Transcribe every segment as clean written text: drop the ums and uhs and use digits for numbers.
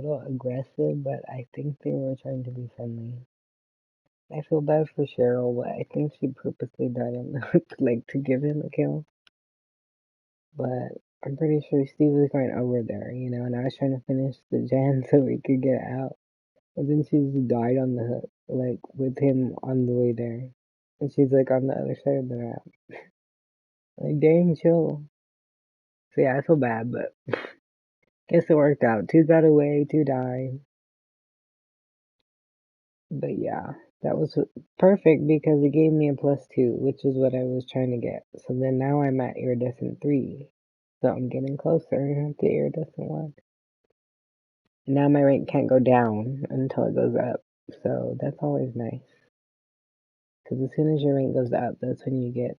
little aggressive, but I think they were trying to be friendly. I feel bad for Cheryl, but I think she purposely died on the hook, like to give him a kill. But I'm pretty sure Steve was going over there, and I was trying to finish the gen so we could get out. But then she just died on the hook, like with him on the way there. And she's like on the other side of the map. Like, dang, chill. So yeah, I feel bad, but guess it worked out. Two got away, two died. But yeah, that was perfect because it gave me a +2, which is what I was trying to get. So then now I'm at iridescent 3. So I'm getting closer to iridescent 1. And now my rank can't go down until it goes up. So that's always nice. Because as soon as your rank goes up, that's when you get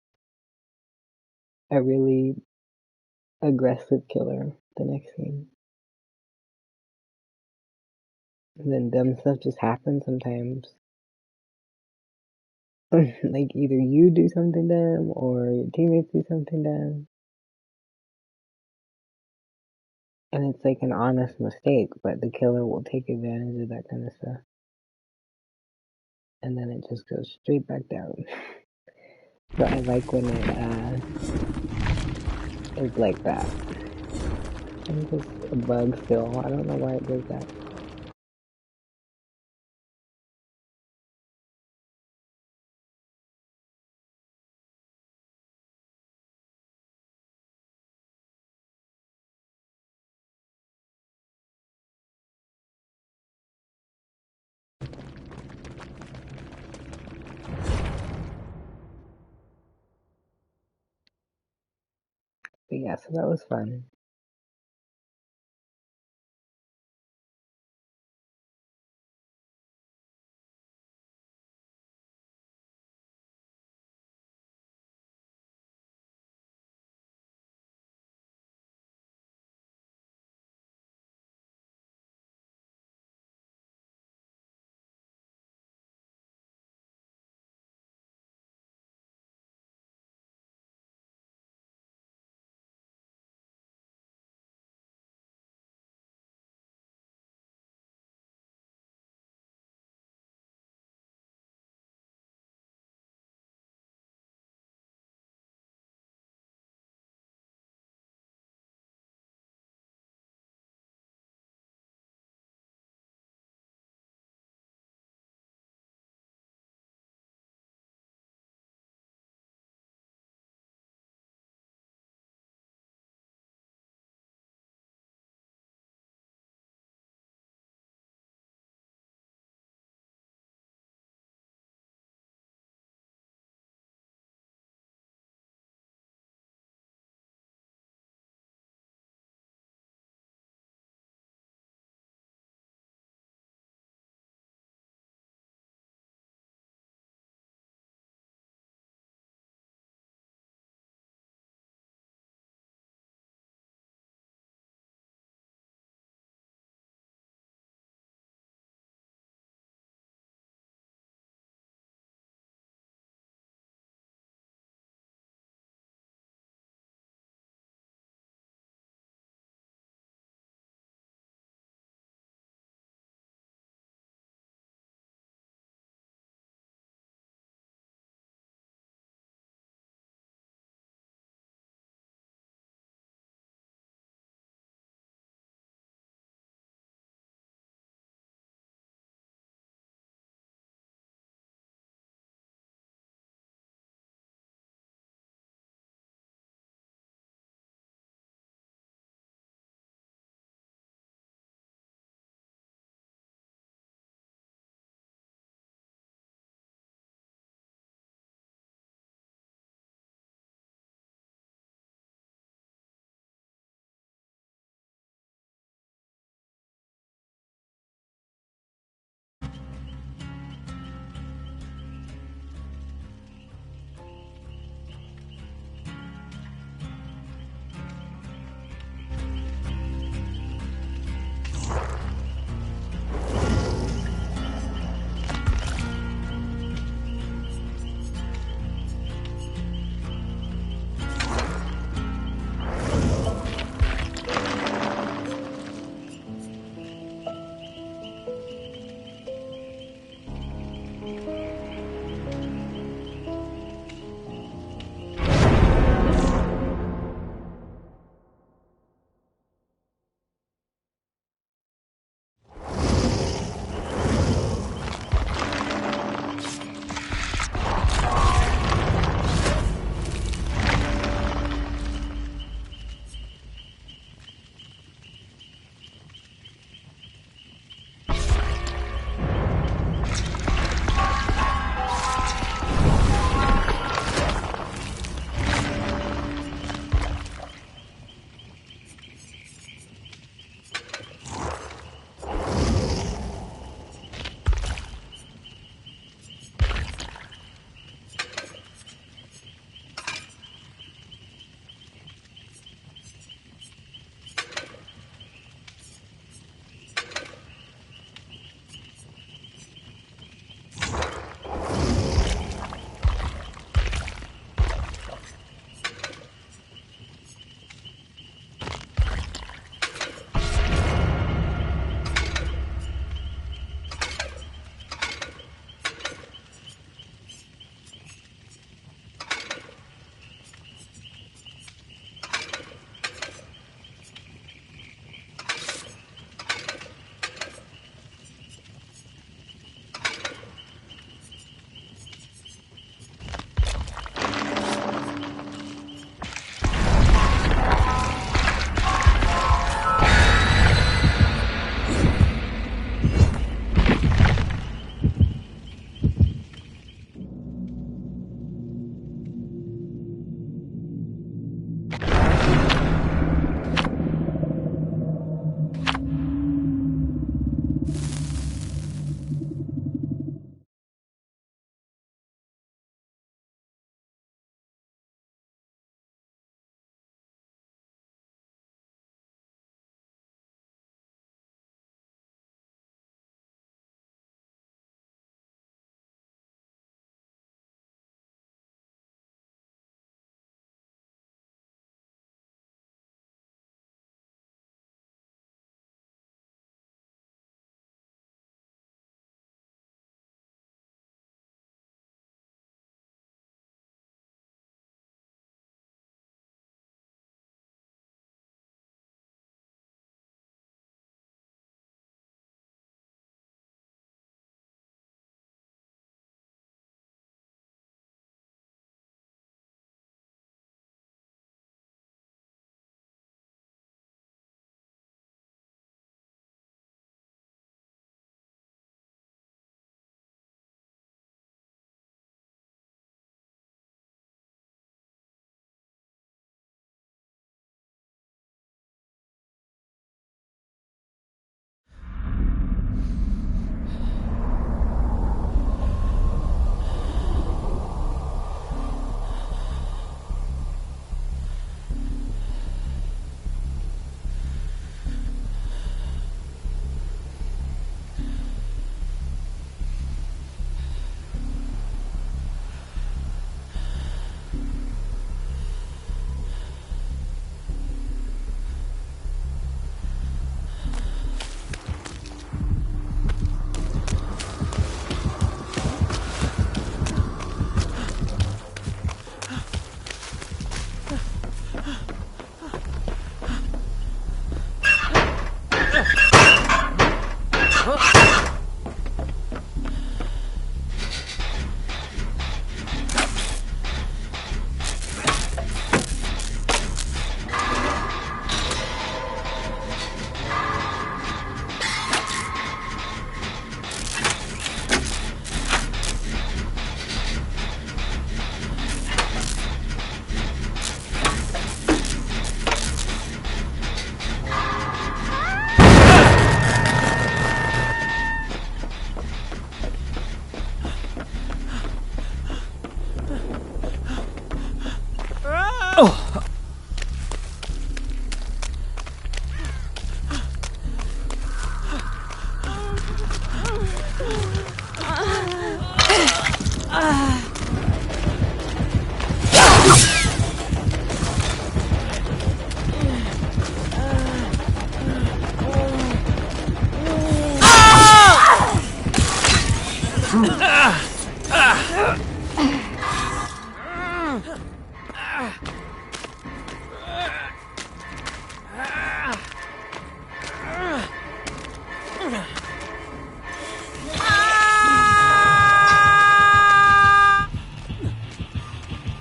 a really aggressive killer the next game. And then dumb stuff just happens sometimes. Like either you do something dumb or your teammates do something dumb. And it's like an honest mistake, but the killer will take advantage of that kind of stuff. And then it just goes straight back down. So I like when it is like that. I think it's a bug still. I don't know why it does that. But yeah, so that was fun.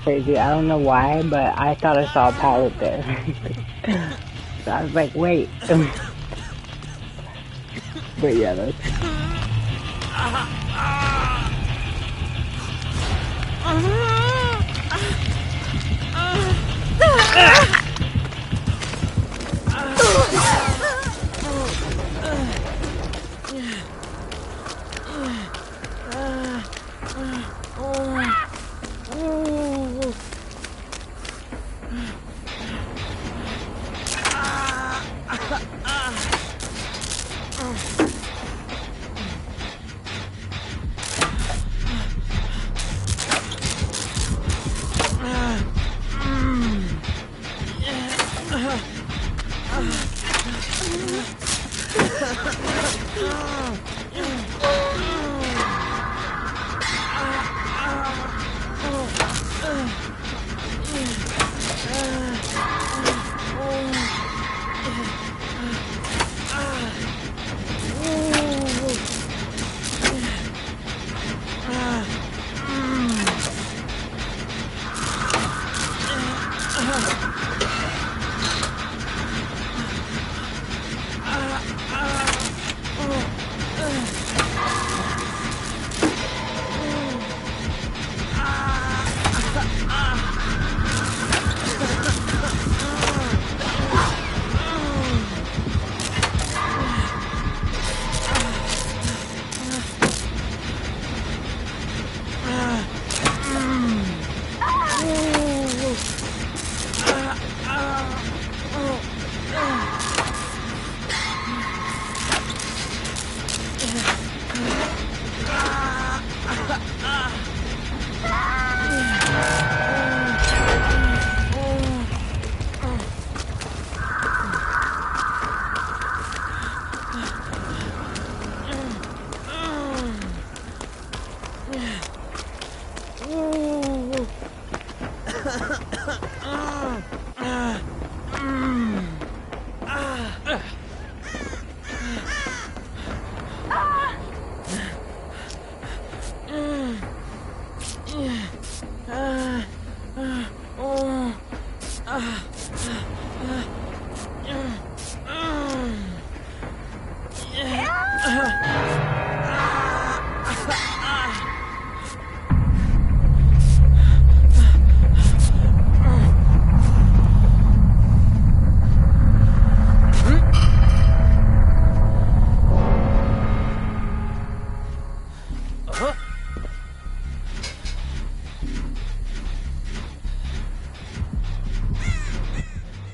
Crazy. I don't know why, but I thought I saw a pallet there. So I was like, wait. But yeah, that's...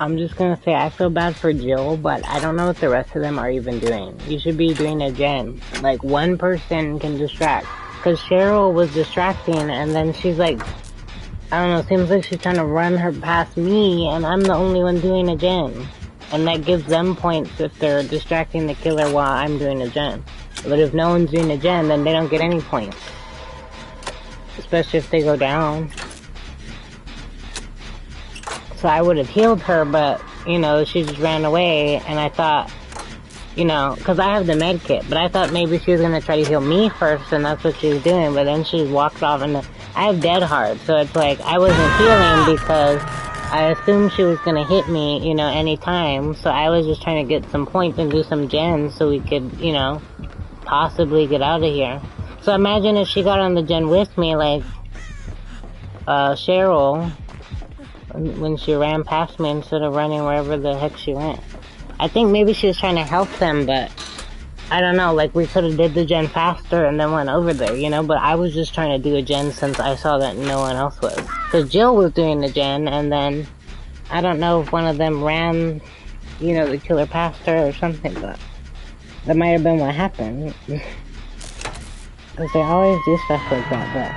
I'm just gonna say I feel bad for Jill, but I don't know what the rest of them are even doing. You should be doing a gen. Like, one person can distract. Cause Cheryl was distracting, and then she's like, I don't know, seems like she's trying to run her past me, and I'm the only one doing a gen. And that gives them points if they're distracting the killer while I'm doing a gen. But if no one's doing a gen, then they don't get any points. Especially if they go down. So I would have healed her, but, you know, she just ran away, and I thought, you know, cause I have the med kit, but I thought maybe she was gonna try to heal me first, and that's what she was doing, but then she walked off, and I have dead hard, so it's like, I wasn't healing because I assumed she was gonna hit me, you know, anytime, so I was just trying to get some points and do some gens so we could, you know, possibly get out of here. So imagine if she got on the gen with me, like, Cheryl, when she ran past me instead of running wherever the heck she went. I think maybe she was trying to help them, but I don't know, like we could have did the gen faster and then went over there, you know, but I was just trying to do a gen since I saw that no one else was. So Jill was doing the gen, and then I don't know if one of them ran, you know, the killer past her or something, but that might have been what happened. Because they always do stuff like that, but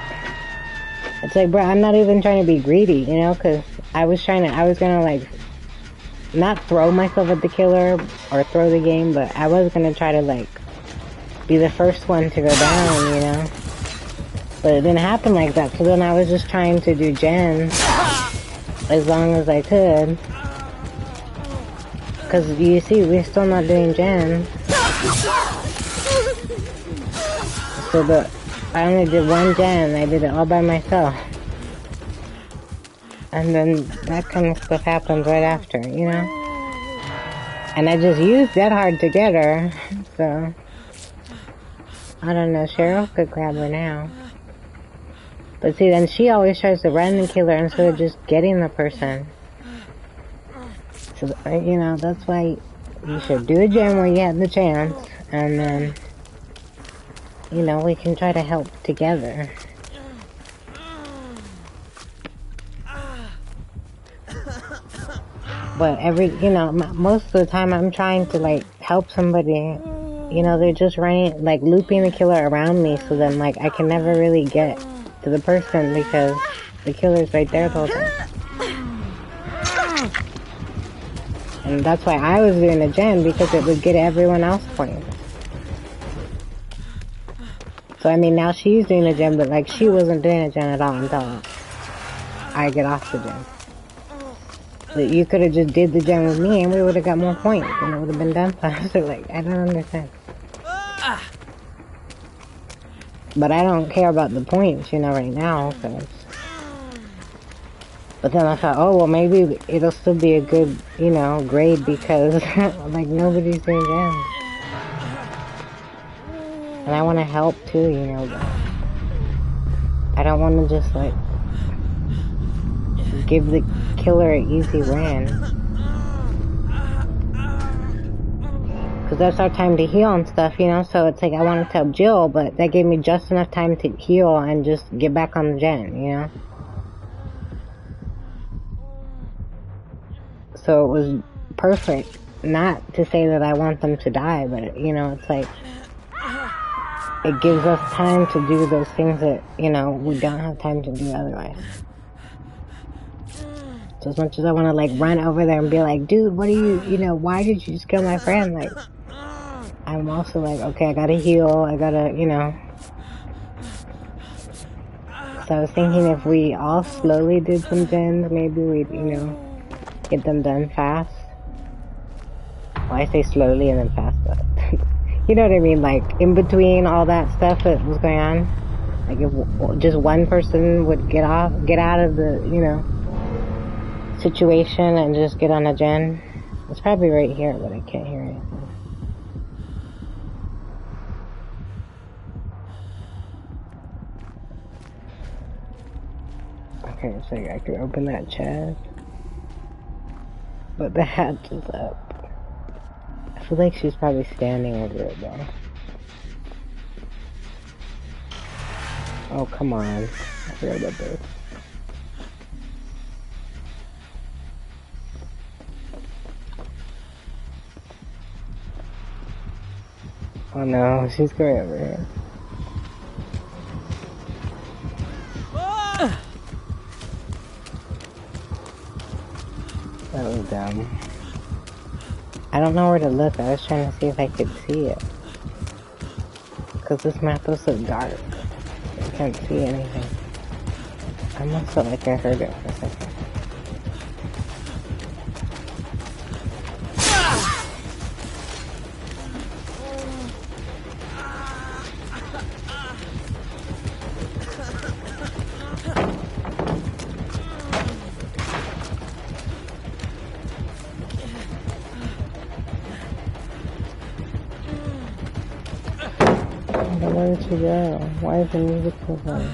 it's like, bro, I'm not even trying to be greedy, you know, because I was gonna, like, not throw myself at the killer or throw the game, but I was gonna try to, like, be the first one to go down, you know? But it didn't happen like that, so then I was just trying to do gen as long as I could. Because you see, we're still not doing gen. So I only did one gen, I did it all by myself. And then that kind of stuff happens right after, you know? And I just used that hard to get her, so... I don't know, Cheryl could grab her now. But see, then she always tries to run and kill her instead of just getting the person. So, you know, that's why you should do a gen where you have the chance, and then, you know, we can try to help together. But you know, most of the time I'm trying to, like, help somebody, you know, they're just running, like, looping the killer around me, so then, like, I can never really get to the person because the killer's right there the whole time. And that's why I was doing a gen, because it would get everyone else points. So, I mean, now she's doing a gen, but, like, she wasn't doing a gen at all until I get off the gen. But you could have just did the gen with me and we would have got more points and it would have been done faster. Like, I don't understand. But I don't care about the points, you know, right now, cause... But then I thought, oh, well, maybe it'll still be a good, you know, grade because, like, nobody's doing gens. And I want to help too, you know, but I don't want to just, like, give the killer an easy win. Because that's our time to heal and stuff, you know, so it's like I wanted to help Jill, but that gave me just enough time to heal and just get back on the gen, you know? So it was perfect. Not to say that I want them to die, but, you know, it's like, it gives us time to do those things that, you know, we don't have time to do otherwise. So as much as I want to, like, run over there and be like, dude, what are you know, why did you just kill my friend? Like, I'm also like, okay, I gotta heal, I gotta, you know. So I was thinking if we all slowly did some gens, maybe we'd, you know, get them done fast. Well, I say slowly and then fast, but you know what I mean? Like, in between all that stuff that was going on, like if just one person would get out of the, you know, situation and just get on a gen. It's probably right here, but I can't hear anything. Okay, so I could open that chest, but the hatch is up. I feel like she's probably standing over it though. Oh, come on. I forgot about this. Oh no, she's going over here. That was dumb. I don't know where to look. I was trying to see if I could see it. Because this map was so dark. I can't see anything. I almost felt like I heard it for a second. Where did she go? Why is the music so funny?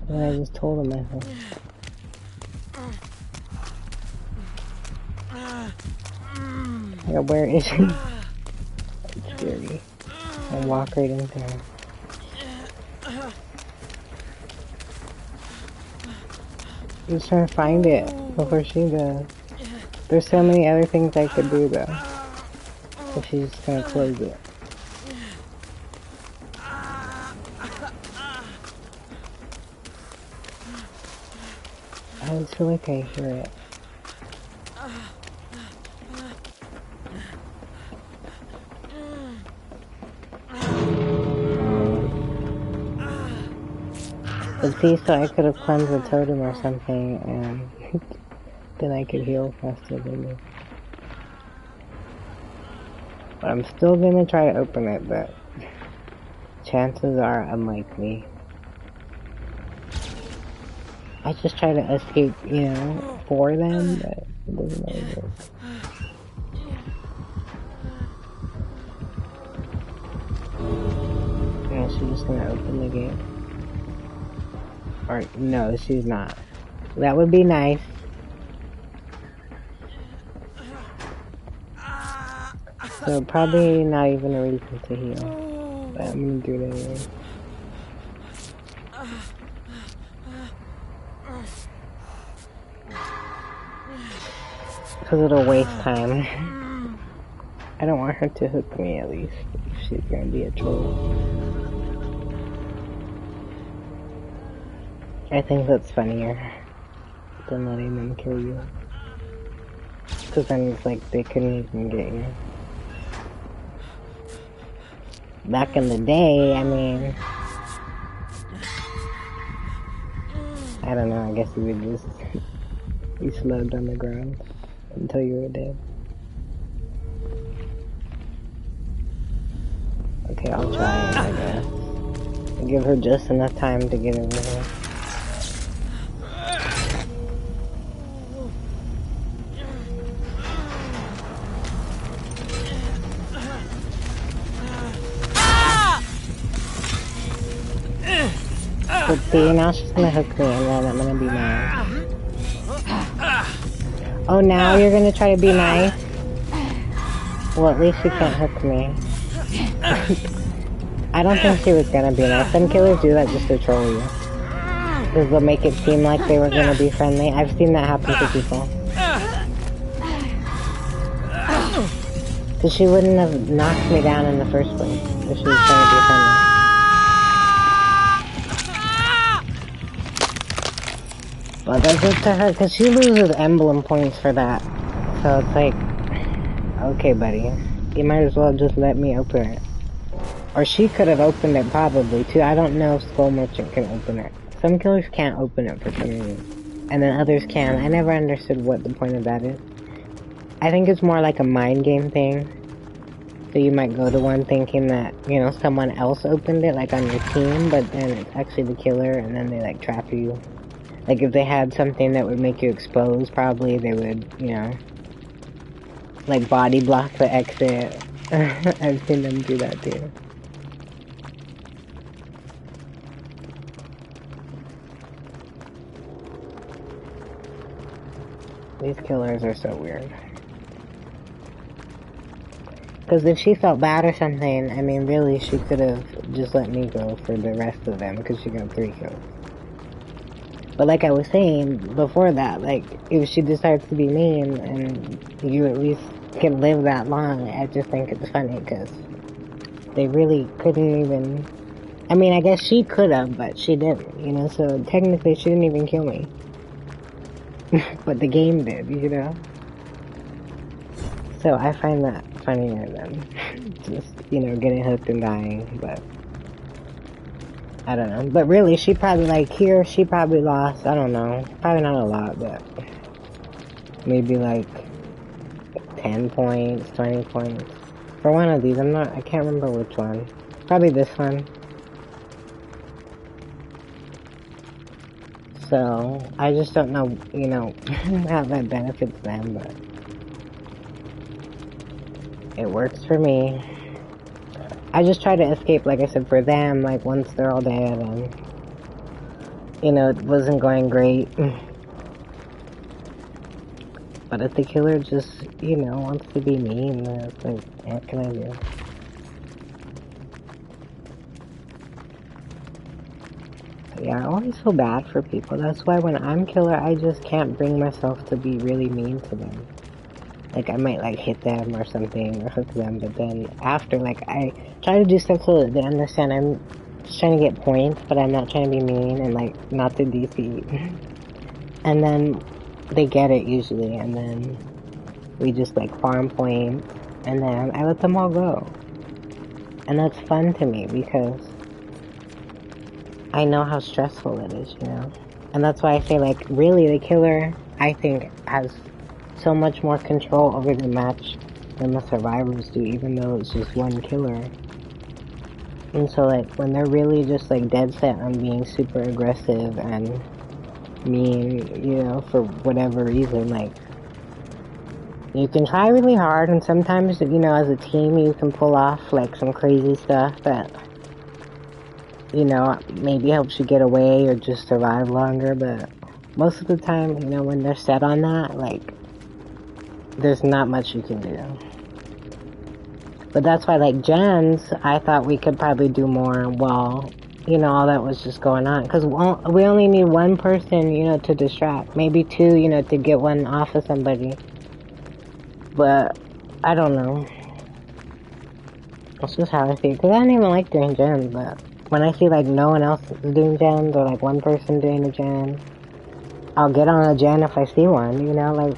And I just told him, I think. Yeah, where is she? It's scary. I'll walk right into her. I'm just trying to find it before she does. There's so many other things I could do though. So she's just gonna close it. I just feel like I hear it. But see, so I could have cleansed the totem or something, and then I could heal faster than this. But I'm still gonna try to open it, but chances are unlikely. I just try to escape, you know, for them, but it doesn't always work. Yeah, she's just gonna open the gate. Or, no, she's not. That would be nice. So probably not even a reason to heal. But I'm gonna do it anyway. Because it'll waste time. I don't want her to hook me, at least, if she's gonna be a troll. I think that's funnier than letting them kill you. Because then it's like they couldn't even get you. Back in the day, I mean, I don't know, I guess you would just be slowed on the ground until you were dead. Okay, I'll try it, I guess. I'll give her just enough time to get over here. But see, now she's gonna hook me and then I'm gonna be mad. Oh, now you're gonna try to be nice? Well, at least she can't hook me. I don't think she was gonna be nice. Some killers do that just to troll you. Because they'll make it seem like they were gonna be friendly. I've seen that happen to people. Because she wouldn't have knocked me down in the first place if she was trying to be friendly. Well, that's up to her, because she loses emblem points for that. So it's like, okay, buddy, you might as well just let me open it. Or she could have opened it probably, too. I don't know if Skull Merchant can open it. Some killers can't open it for some reason. And then others can. I never understood what the point of that is. I think it's more like a mind game thing. So you might go to one thinking that, you know, someone else opened it, like on your team, but then it's actually the killer, and then they, like, trap you. Like, if they had something that would make you expose, probably they would, you know, like, body block the exit. I've seen them do that, too. These killers are so weird. Because if she felt bad or something, I mean, really, she could have just let me go for the rest of them, because she got 3 kills. But like I was saying before that, like, if she decides to be mean and you at least can live that long, I just think it's funny because they really couldn't even... I mean, I guess she could have, but she didn't, you know, so technically she didn't even kill me. But the game did, you know? So I find that funnier than just, you know, getting hooked and dying, but... I don't know. But really, she probably, like, here, she probably lost, I don't know, probably not a lot, but maybe, like, 10 points, 20 points. For one of these, I can't remember which one. Probably this one. So, I just don't know, you know, how that benefits them, but it works for me. I just try to escape, like I said, for them, like, once they're all dead, and, you know, it wasn't going great. But if the killer just, you know, wants to be mean, then it's like, what can I do? But yeah, I always feel bad for people. That's why when I'm killer, I just can't bring myself to be really mean to them. Like, I might, like, hit them or something, or hook them, but then after, like, I try to do stuff so that they understand I'm just trying to get points, but I'm not trying to be mean and, like, not to defeat. And then they get it, usually, and then we just, like, farm points, and then I let them all go. And that's fun to me, because I know how stressful it is, you know? And that's why I say, like, really, the killer, I think, has so much more control over the match than the survivors do, even though it's just one killer. And so, like, when they're really just, like, dead set on being super aggressive and mean, you know, for whatever reason, like, you can try really hard, and sometimes, you know, as a team, you can pull off, like, some crazy stuff that, you know, maybe helps you get away or just survive longer, but most of the time, you know, when they're set on that, like, there's not much you can do. But that's why, like, gens, I thought we could probably do more while, you know, all that was just going on. Because we only need one person, you know, to distract. Maybe two, you know, to get one off of somebody. But, I don't know. That's just how I see it. Because I don't even like doing gens, but when I see, like, no one else is doing gens, or, like, one person doing a gen, I'll get on a gen if I see one, you know? Like,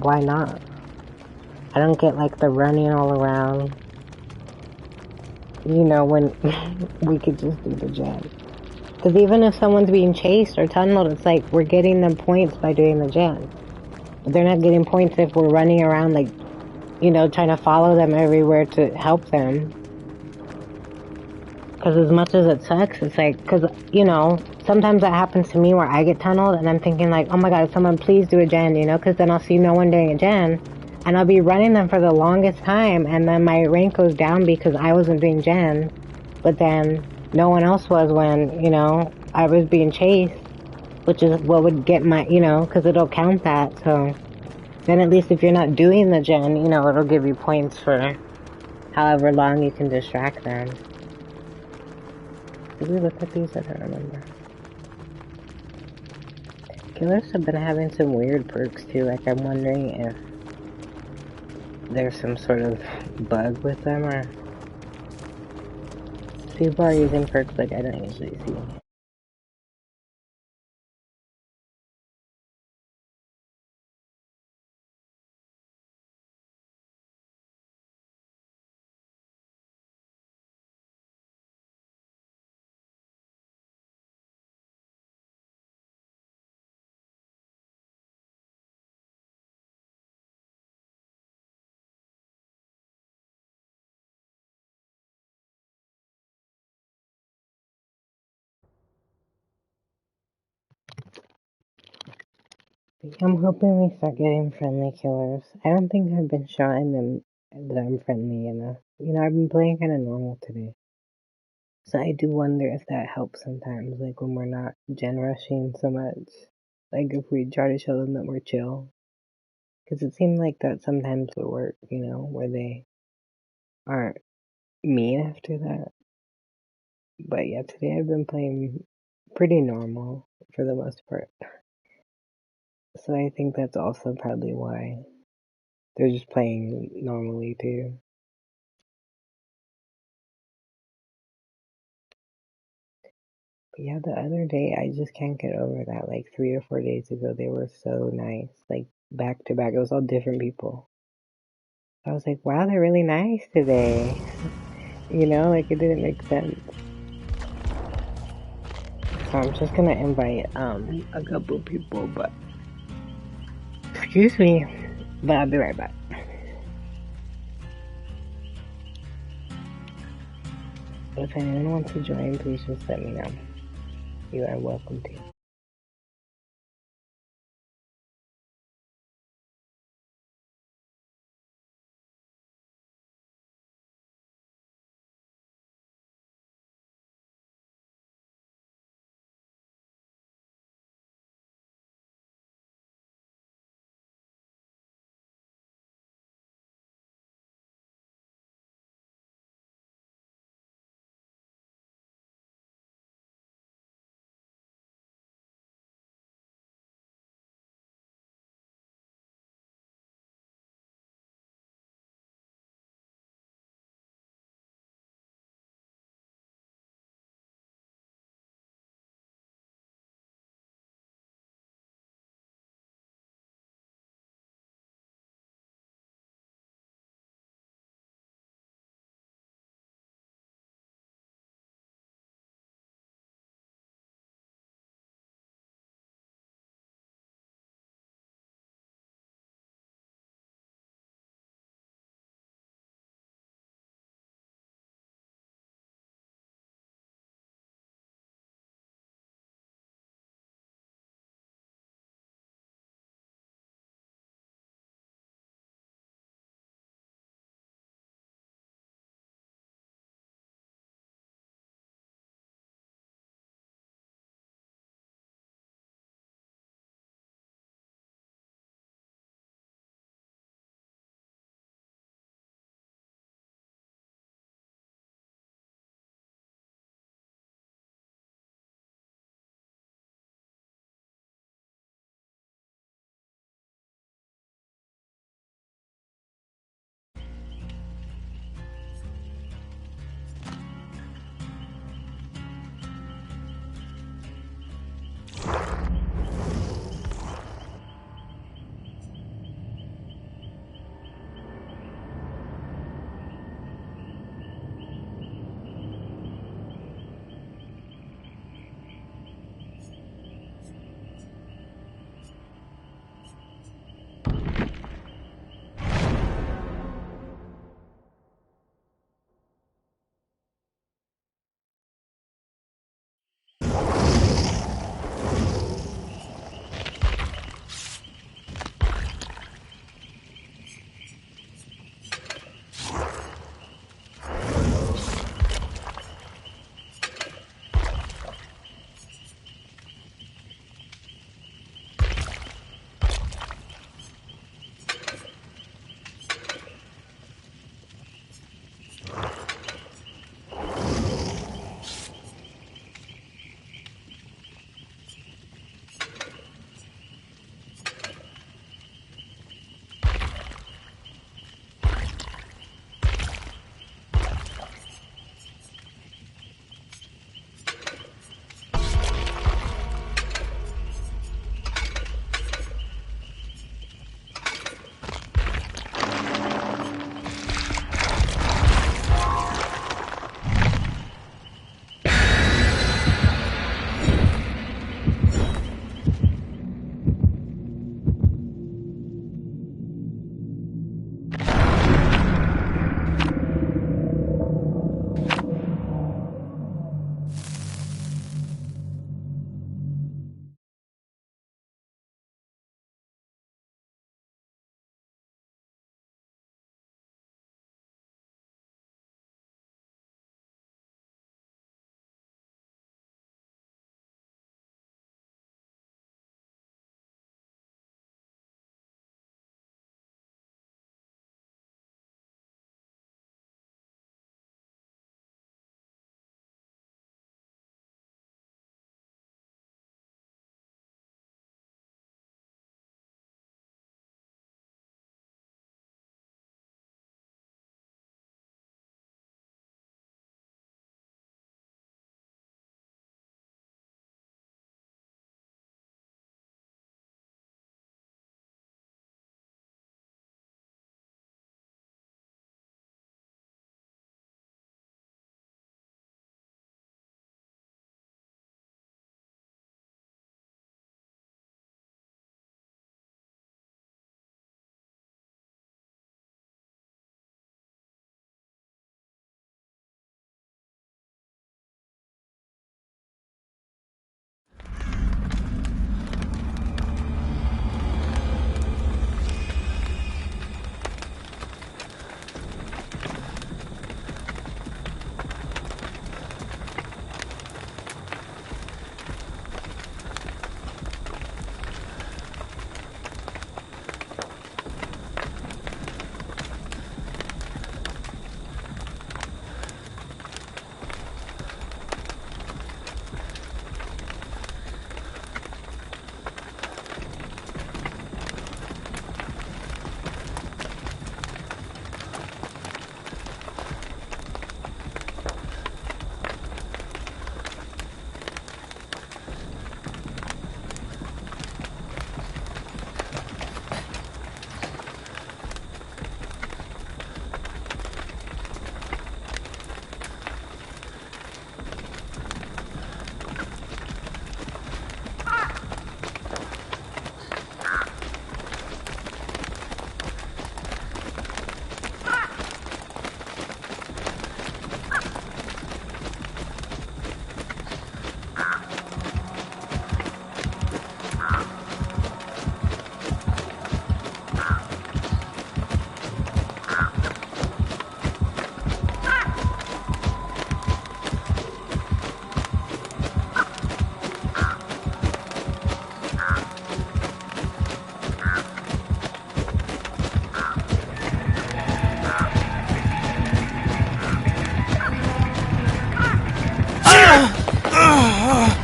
why not? I don't get, like, the running all around, you know, when we could just do the gen. Because even if someone's being chased or tunneled, it's like we're getting them points by doing the gen. But they're not getting points if we're running around, like, you know, trying to follow them everywhere to help them. Because as much as it sucks, it's like, because, you know, sometimes that happens to me where I get tunneled and I'm thinking like, oh my god, someone please do a gen, you know, because then I'll see no one doing a gen and I'll be running them for the longest time and then my rank goes down because I wasn't doing gen, but then no one else was when, you know, I was being chased, which is what would get my, you know, because it'll count that, so then at least if you're not doing the gen, you know, it'll give you points for however long you can distract them. Did we look at these? I don't remember. Killers have been having some weird perks too, like I'm wondering if there's some sort of bug with them or people are using perks like I don't usually see. I'm hoping we start getting friendly killers. I don't think I've been showing them that I'm friendly enough. You know, I've been playing kind of normal today. So I do wonder if that helps sometimes, like when we're not gen rushing so much. Like if we try to show them that we're chill. Because it seemed like that sometimes would work, you know, where they aren't mean after that. But yeah, today I've been playing pretty normal for the most part. So I think that's also probably why they're just playing normally too. But yeah, the other day I just can't get over that. Like 3 or 4 days ago, they were so nice. Like back to back, it was all different people. I was like, wow, they're really nice today. You know, like it didn't make sense. So I'm just gonna invite a couple people, but excuse me, but I'll be right back. If anyone wants to join, please just let me know. You are welcome to.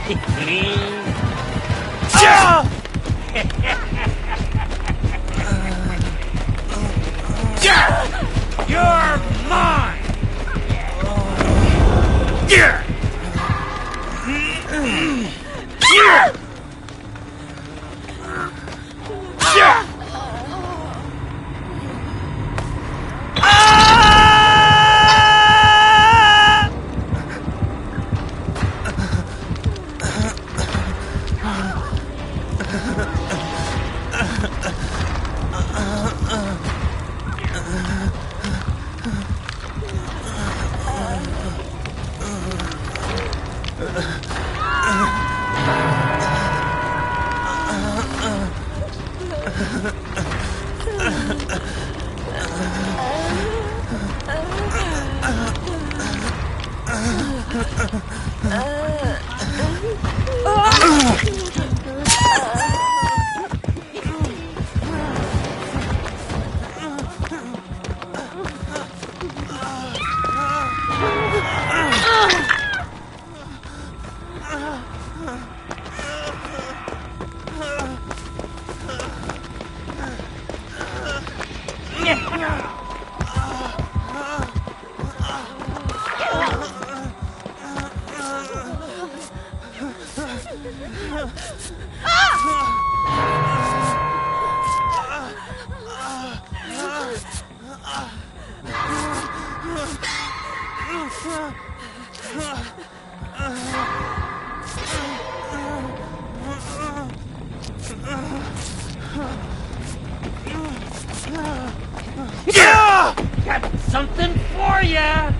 You're mine! Yeah! Yeah! Yeah! Got something for ya!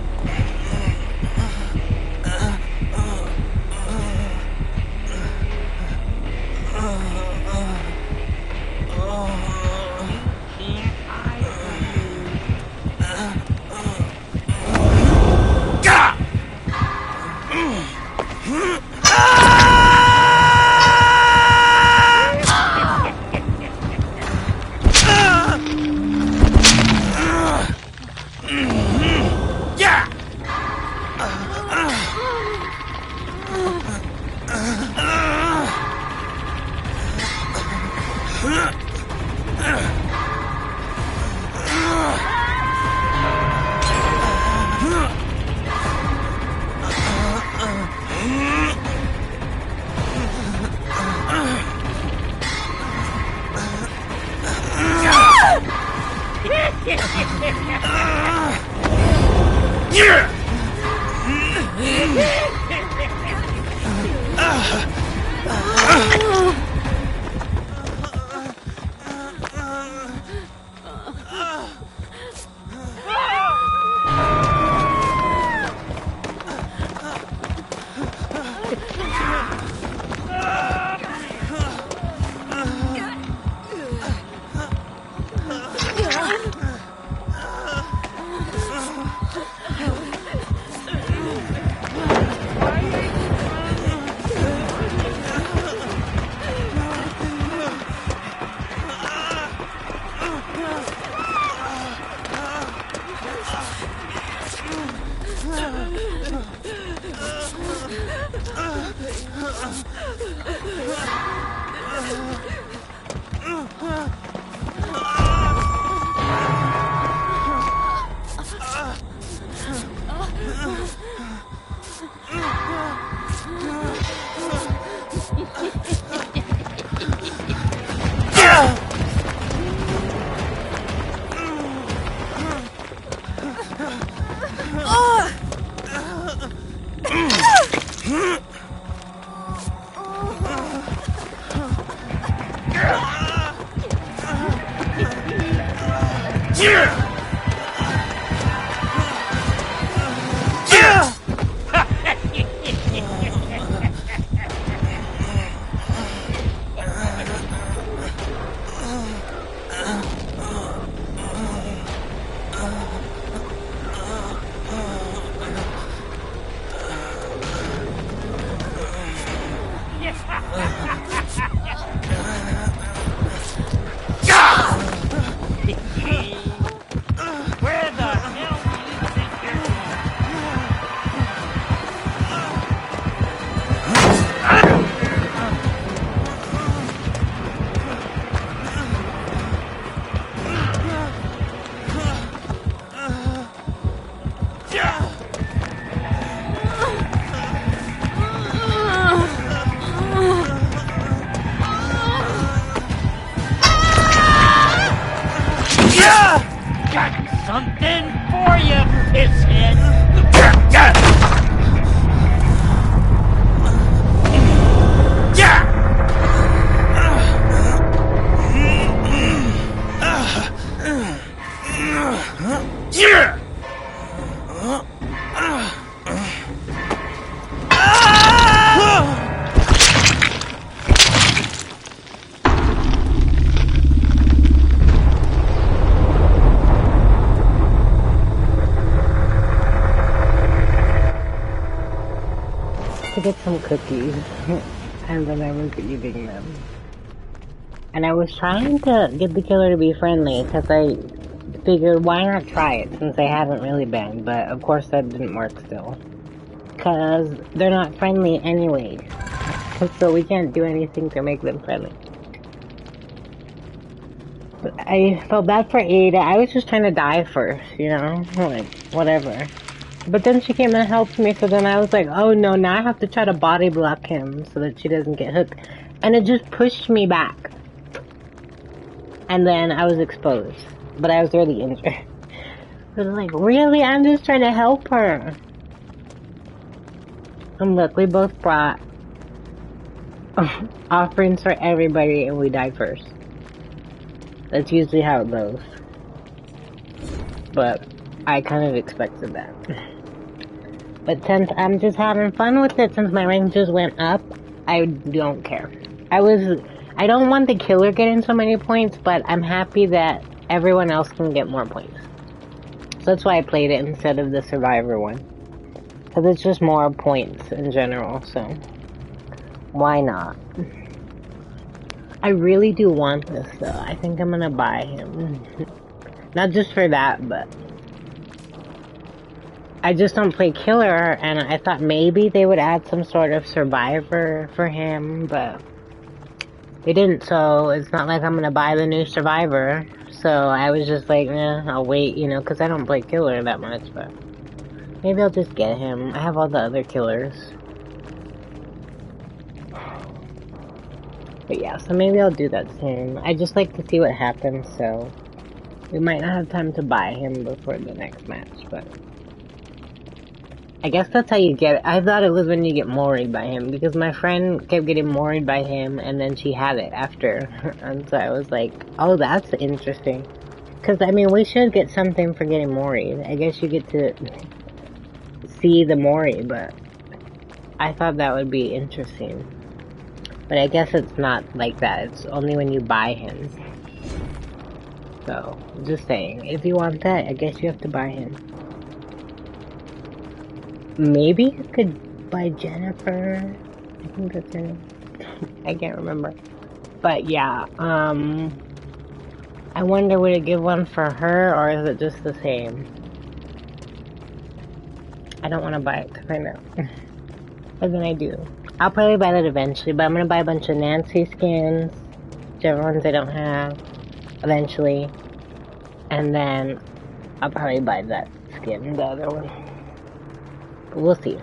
to get some cookies, and then I was eating them. And I was trying to get the killer to be friendly, because I figured why not try it, since they haven't really been, but of course that didn't work still. Because they're not friendly anyway, so we can't do anything to make them friendly. But I felt bad for Ada. I was just trying to die first, you know? Like, whatever. But then she came and helped me, so then I was like, oh no, now I have to try to body block him so that she doesn't get hooked. And it just pushed me back. And then I was exposed. But I was really injured. I was like, really? I'm just trying to help her. And look, we both brought offerings for everybody and we died first. That's usually how it goes. But I kind of expected that. But since I'm just having fun with it, since my rank just went up, I don't care. I don't want the killer getting so many points, but I'm happy that everyone else can get more points. So that's why I played it instead of the survivor one. Because it's just more points in general, so why not? I really do want this though. I think I'm gonna buy him. Not just for that, but I just don't play killer, and I thought maybe they would add some sort of survivor for him, but they didn't, so it's not like I'm gonna buy the new survivor. So I was just like, I'll wait, you know, because I don't play killer that much, but maybe I'll just get him. I have all the other killers. But yeah, so maybe I'll do that soon. I just like to see what happens, so we might not have time to buy him before the next match, but I guess that's how you get it. I thought it was when you get moried by him, because my friend kept getting moried by him, and then she had it after. And so I was like, oh, that's interesting. Because, I mean, we should get something for getting moried. I guess you get to see the mori, but I thought that would be interesting. But I guess it's not like that. It's only when you buy him. So, just saying. If you want that, I guess you have to buy him. Maybe you could buy Jennifer. I think that's her name. I can't remember. But yeah, I wonder would it give one for her or is it just the same? I don't want to buy it to find out. But then I do. I'll probably buy that eventually, but I'm gonna buy a bunch of Nancy skins, whichever ones I don't have, eventually. And then I'll probably buy that skin, the other one. But we'll see.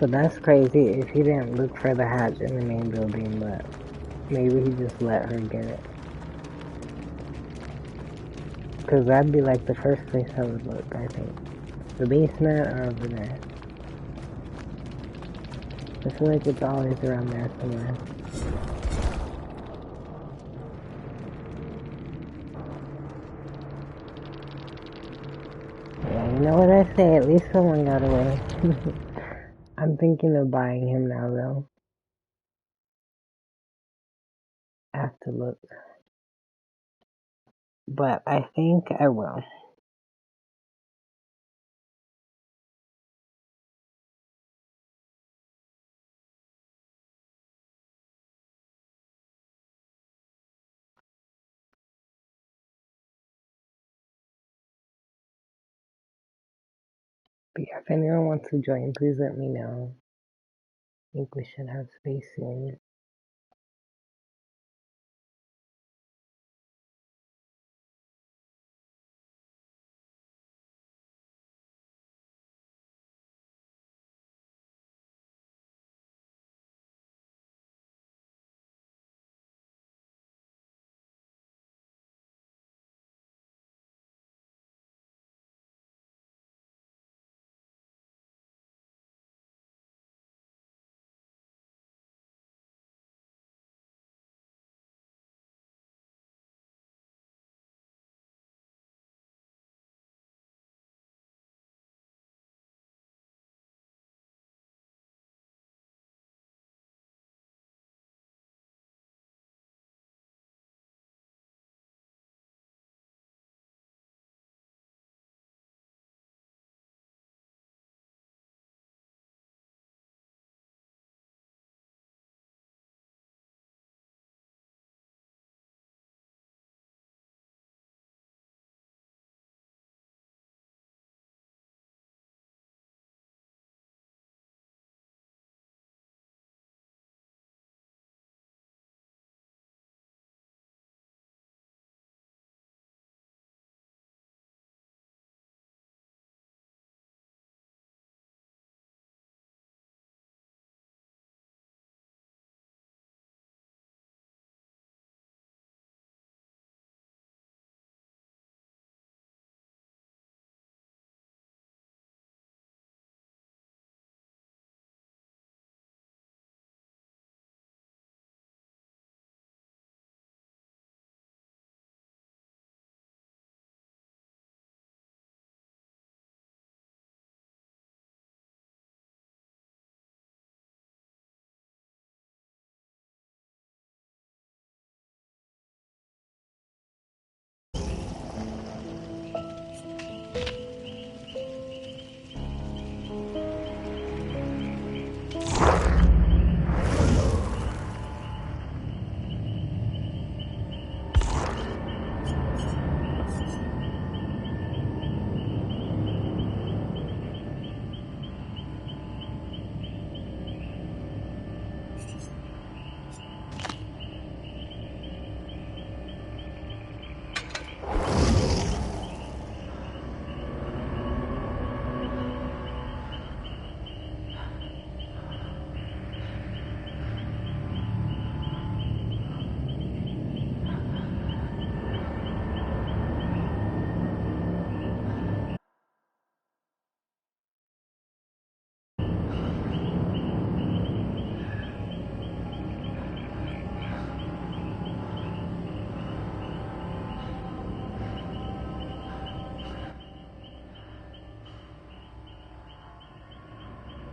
But that's crazy if he didn't look for the hatch in the main building, but maybe he just let her get it. Because that'd be like the first place I would look, I think. The basement or over there. I feel like it's always around there somewhere. Yeah, you know what I say? At least someone got away. I'm thinking of buying him now, though. I have to look. But I think I will. But yeah, if anyone wants to join, please let me know. I think we should have space soon.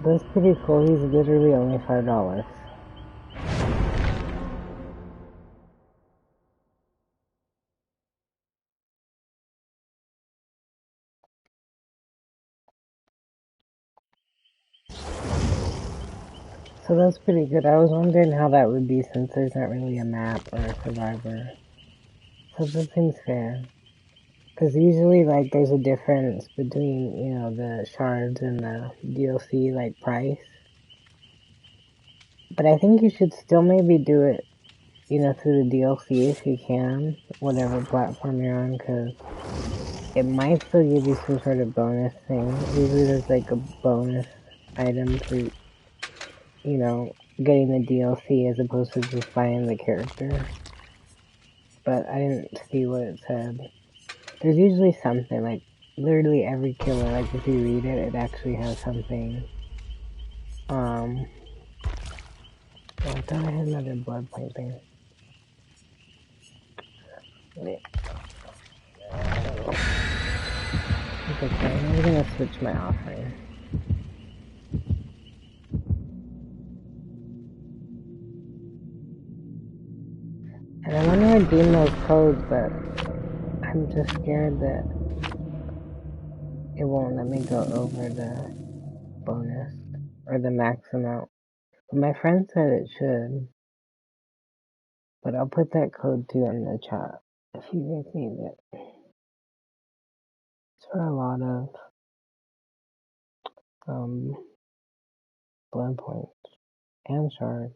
That's pretty cool. He's literally only $5. So that's pretty good. I was wondering how that would be since there's not really a map or a survivor. So that seems fair. Because usually, like, there's a difference between, you know, the shards and the DLC, like, price. But I think you should still maybe do it, you know, through the DLC if you can, whatever platform you're on, because it might still give you some sort of bonus thing. Usually there's, like, a bonus item for you know, getting the DLC as opposed to just buying the character. But I didn't see what it said. There's usually something, like, literally every killer, like, if you read it, it actually has something. Oh, I thought I had another blood point thing. Wait. It's okay, I'm gonna switch my offering. And I want to redeem those codes, but I'm just scared that it won't let me go over the bonus or the max amount. But my friend said it should. But I'll put that code too in the chat if you guys need it. It's for a lot of blood points and shards.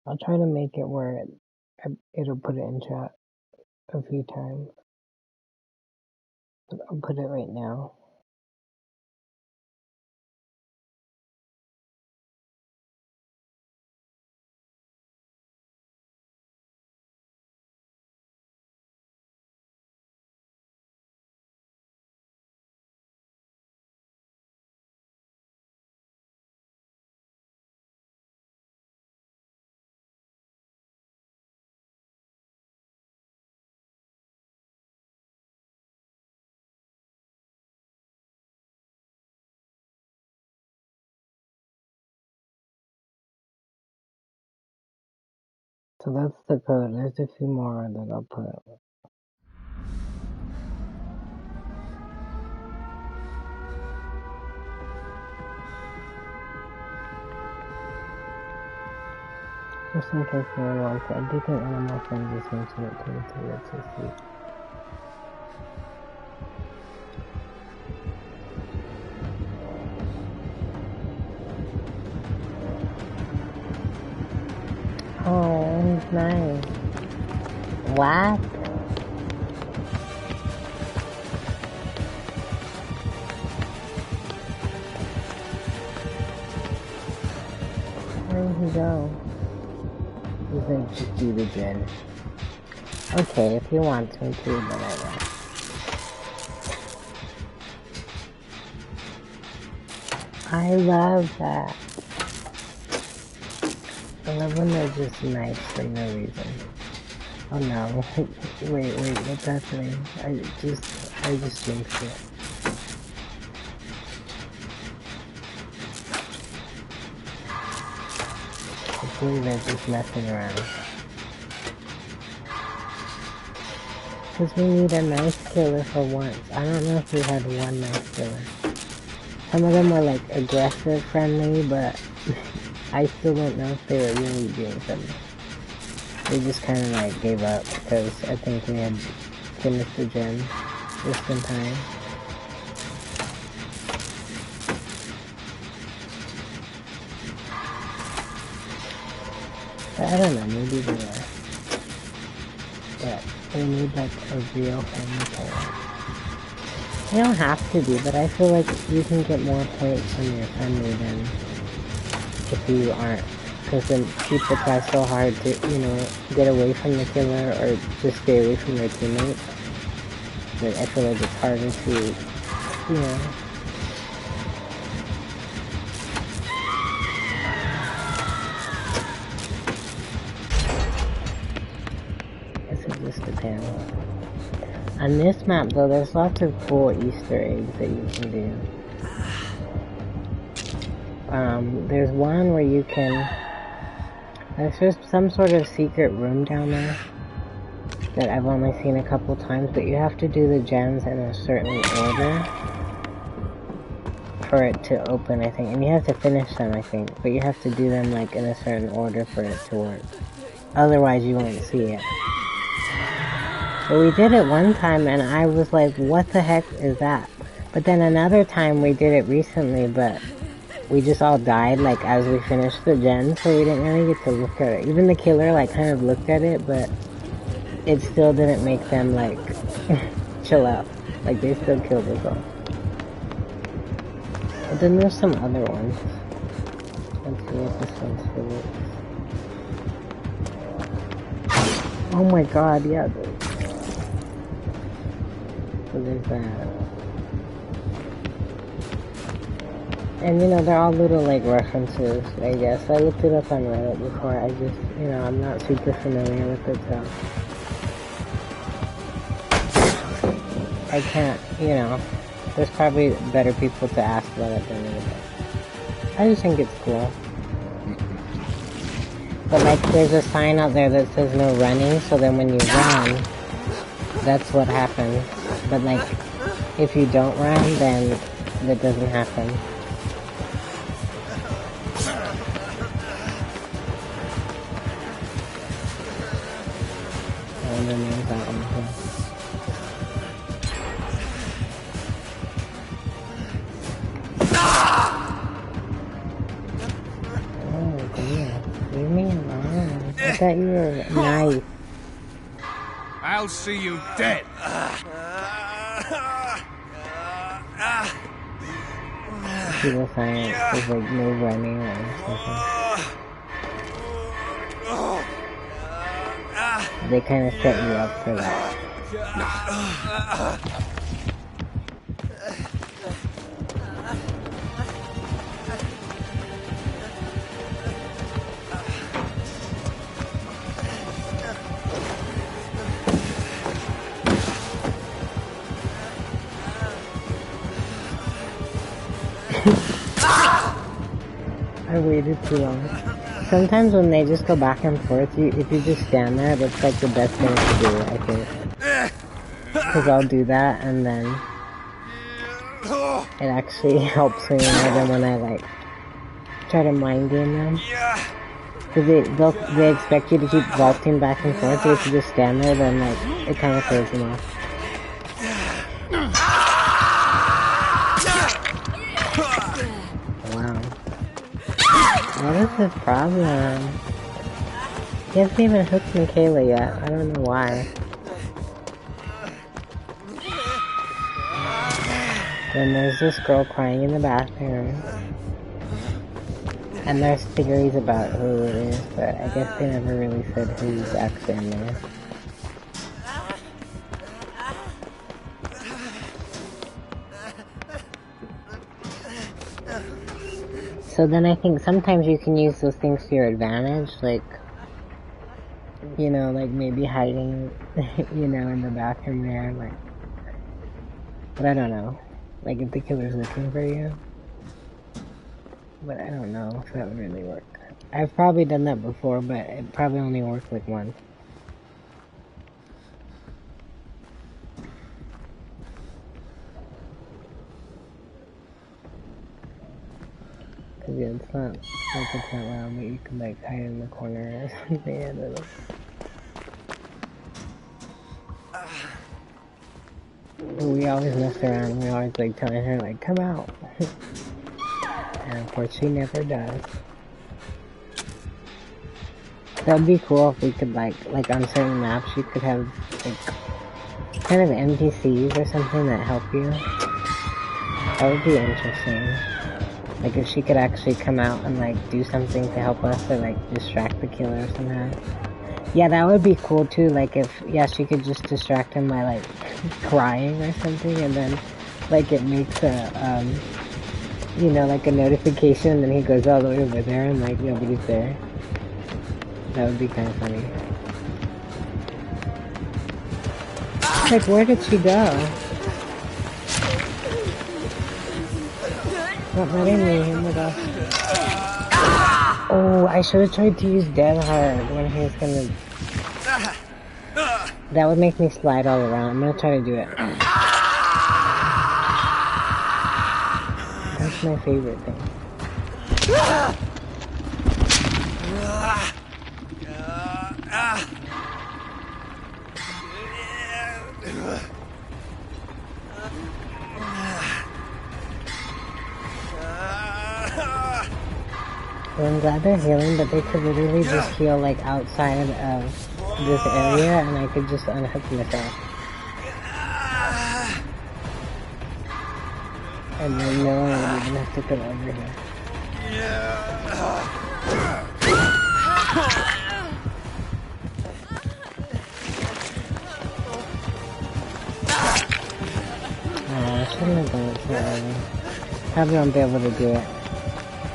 I'll try to make it where it'll put it in chat a few times. But I'll put it right now. So that's the code. There's a few more that I'll put. Just in case no one wants it. I do think one of my friends is mentioned it too, so let's just see. Oh, it's nice. What? Where did he go? He's like, just do the gen. Okay, if he wants me to, then I will. I love that. I love when they're just nice for no reason. Oh no. wait, what's happening? I just jinxed it. Hopefully they're just messing around. Because we need a nice killer for once. I don't know if we had one nice killer. Some of them were like aggressive friendly, but I still don't know if they were really being friendly. They just kind of like gave up because I think we had finished the gen just in time. But I don't know, maybe they were. But they need like a real friendly killer. You don't have to be, but I feel like you can get more points when you're friendly than if you aren't. Because then people try so hard to, you know, get away from the killer or just stay away from their teammates. But I feel like it's harder to, you know. I guess it just depends. On this map though, there's lots of cool Easter eggs that you can do. There's one where you can... There's just some sort of secret room down there that I've only seen a couple times, but you have to do the gens in a certain order for it to open, I think. And you have to finish them, I think. But you have to do them like in a certain order for it to work. Otherwise you won't see it. But we did it one time and I was like, what the heck is that? But then another time we did it recently, but we just all died like as we finished the gen, so we didn't really get to look at it. Even the killer like kind of looked at it, but it still didn't make them like chill out. Like they still killed us all. But then there's some other ones. Let's see what this one's for. Oh my god, yeah. So there's that. And you know, they're all little like references, I guess. I looked it up on Reddit before. I just, you know, I'm not super familiar with it, so I can't, you know, there's probably better people to ask about it than me, but I just think it's cool. But like, there's a sign out there that says no running, so then when you run, that's what happens. But like, if you don't run, then that doesn't happen. And then there's that one too. Oh, dear. Leave me alone. I thought you were nice. I'll see you dead. See the sign, it says like no running or something. They kind of set you up for that. I waited too long. Sometimes when they just go back and forth, if you just stand there, that's like the best thing to do, I think. Because I'll do that, and then it actually helps me more than when I like try to mind game them. Because they expect you to keep vaulting back and forth, so if you just stand there, then like it kind of throws them off. Wow. What is his problem? He hasn't even hooked Michaela yet. I don't know why. Then there's this girl crying in the bathroom. And there's theories about who it is, but I guess they never really said who's actually in there. So then I think sometimes you can use those things to your advantage, like, you know, like maybe hiding, you know, in the bathroom there, like, but I don't know, like if the killer's looking for you, but I don't know if that would really work. I've probably done that before, but it probably only worked like once. Cause yeah, it's not like it's not loud, but you can like hide in the corner or something. I don't know. We always mess around. We always like telling her like, come out, and of course she never does. That would be cool if we could like on certain maps you could have like kind of NPCs or something that help you. That would be interesting. Like if she could actually come out and like do something to help us or like distract the killer somehow. Yeah, that would be cool too. Like if, yeah, she could just distract him by like crying or something, and then like it makes a, you know, like a notification, and he goes all the way over there and like nobody's there. That would be kind of funny. Like, where did she go? Not letting me, oh my gosh. Oh, I should have tried to use Dead Hard when he was gonna... That would make me slide all around. I'm gonna try to do it. That's my favorite thing. Well, I'm glad they're healing, but they could literally just heal like outside of this area, and I could just unhook myself. I and then no one would even have to come over here. I shouldn't have done it so early. Probably won't be able to do it.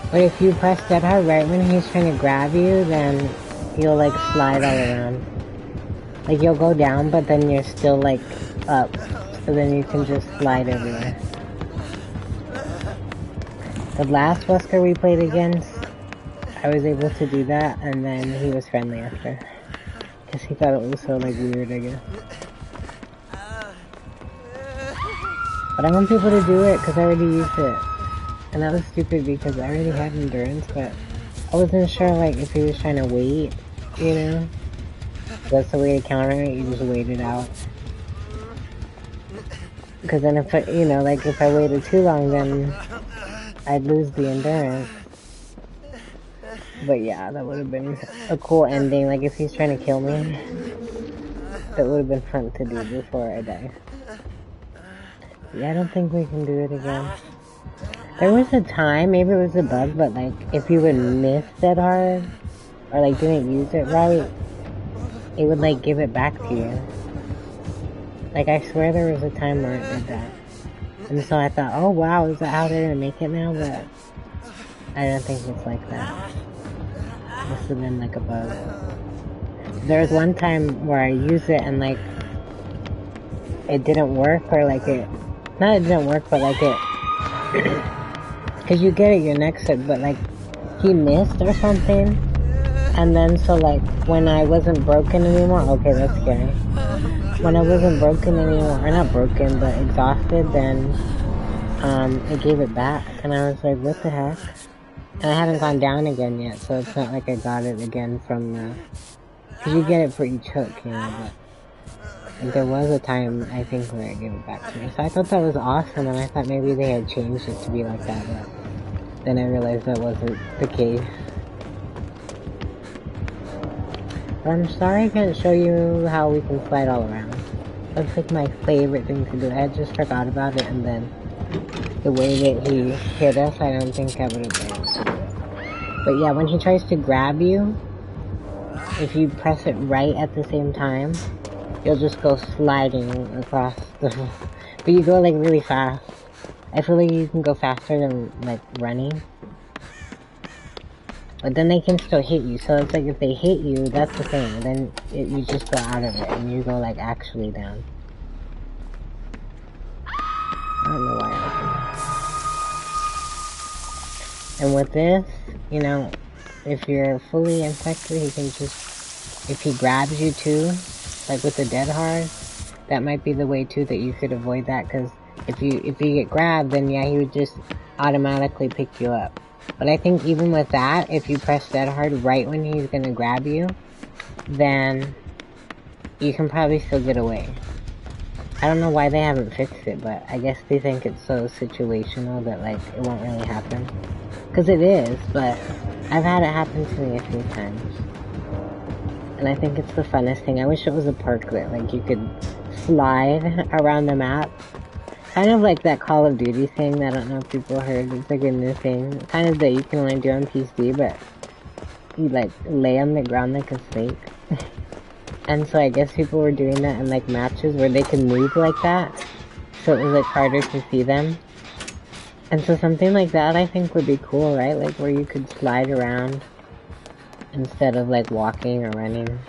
But if you press that hard right when he's trying to grab you, then you'll like slide all around. Like you'll go down, but then you're still like up. So then you can just slide everywhere. The last Wesker we played against, I was able to do that, and then he was friendly after. Because he thought it was so like weird, I guess. But I want people to do it because I already used it. And that was stupid because I already had endurance, but I wasn't sure like if he was trying to wait, you know? That's the way to counter it, you just wait it out. Because then if I, you know, like if I waited too long, then I'd lose the endurance. But yeah, that would have been a cool ending, like if he's trying to kill me. That would have been fun to do before I die. Yeah, I don't think we can do it again. There was a time, maybe it was a bug, but like, if you would miss that hard, or like didn't use it right, it would like give it back to you. Like, I swear there was a time where it did that. And so I thought, oh wow, is that how they're gonna make it now? But I don't think it's like that. Must have been like a bug. There was one time where I used it and like, it didn't work, or like it, not it didn't work, but like it, cause you get it, your neck's sick, but like, he missed or something, and then so like, when I wasn't broken anymore, okay, that's scary. When I wasn't broken anymore, or not broken, but exhausted, then, it gave it back, and I was like, what the heck? And I hadn't gone down again yet, so it's not like I got it again from the, cause you get it for each hook, you know, but there was a time, I think, where it gave it back to me. So I thought that was awesome, and I thought maybe they had changed it to be like that, but then I realized that wasn't the case. But I'm sorry I can't show you how we can slide all around. That's like my favorite thing to do. I just forgot about it, and then the way that he hit us, I don't think I would have been able to do it. But yeah, when he tries to grab you, if you press it right at the same time, you'll just go sliding across the... But you go like really fast. I feel like you can go faster than like running. But then they can still hit you, so it's like if they hit you, that's the thing. Then you just go out of it, and you go like actually down. I don't know why I opened that. And with this, you know, if you're fully infected, he can just... If he grabs you too, like with the dead hard, that might be the way too that you could avoid that, because if you get grabbed, then yeah, he would just automatically pick you up. But I think even with that, if you press dead hard right when he's gonna grab you, then you can probably still get away. I don't know why they haven't fixed it, but I guess they think it's so situational that like it won't really happen. Because it is, but I've had it happen to me a few times. And I think it's the funnest thing. I wish it was a perk that like you could slide around the map. Kind of like that Call of Duty thing that I don't know if people heard. It's like a new thing. Kind of that you can only do on PC, but you like lay on the ground like a snake. And so I guess people were doing that in like matches where they could move like that. So it was like harder to see them. And so something like that I think would be cool, right? Like where you could slide around instead of like walking or running.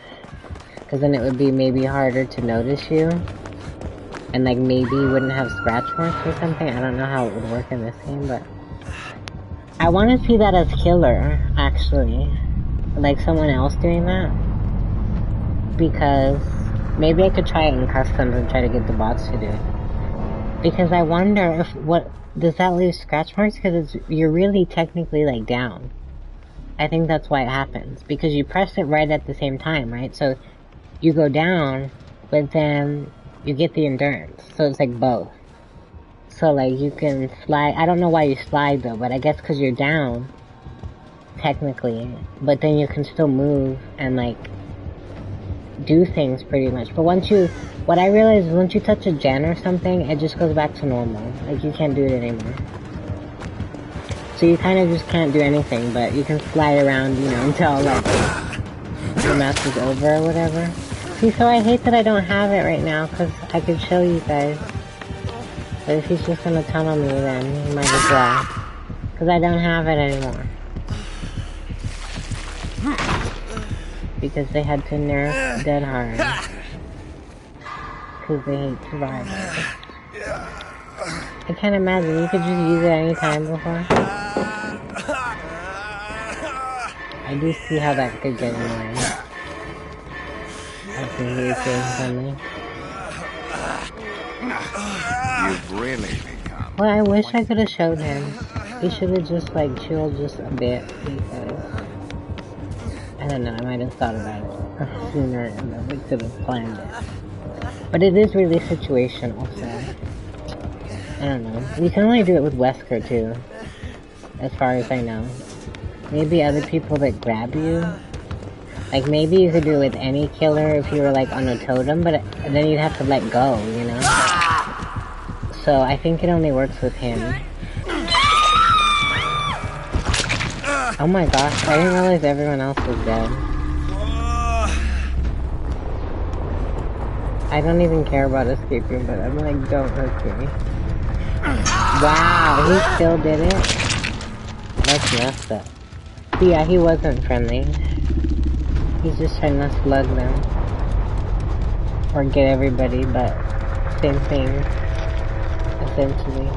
Because then it would be maybe harder to notice you. And like maybe you wouldn't have scratch marks or something. I don't know how it would work in this game, but I want to see that as killer, actually. Like someone else doing that. Because maybe I could try it in customs and try to get the bots to do it. Because I wonder if does that leave scratch marks? Because you're really technically like down. I think that's why it happens. Because you press it right at the same time, right? So you go down, but then you get the endurance. So it's like both. So like you can slide. I don't know why you slide though, but I guess because you're down, technically. But then you can still move and like do things pretty much. But what I realized is once you touch a gen or something, it just goes back to normal. Like, you can't do it anymore. So you kind of just can't do anything, but you can slide around, you know, until, like, the match is over or whatever. See, so I hate that I don't have it right now, because I could show you guys. But if he's just gonna tunnel me, then he might as well. Because I don't have it anymore. Because they had to nerf Dead Hard. Because they hate survivors. I can't imagine, you could just use it any time before. I do see how that could get annoying. I can hear something. You've really become... Well, I wish I could have showed him. He should have just, like, chilled just a bit, because... I don't know, I might have thought about it sooner, and then we could have planned it. But it is really situational, so... I don't know. You can only do it with Wesker, too. As far as I know. Maybe other people that grab you. Like, maybe you could do it with any killer if you were, like, on a totem, but then you'd have to let go, you know? So, I think it only works with him. Oh my gosh, I didn't realize everyone else was dead. I don't even care about escaping, but I'm like, don't hurt me. Wow, he still did it? That's messed up. So yeah, he wasn't friendly. He's just trying to slug them. Or get everybody, but same thing, essentially.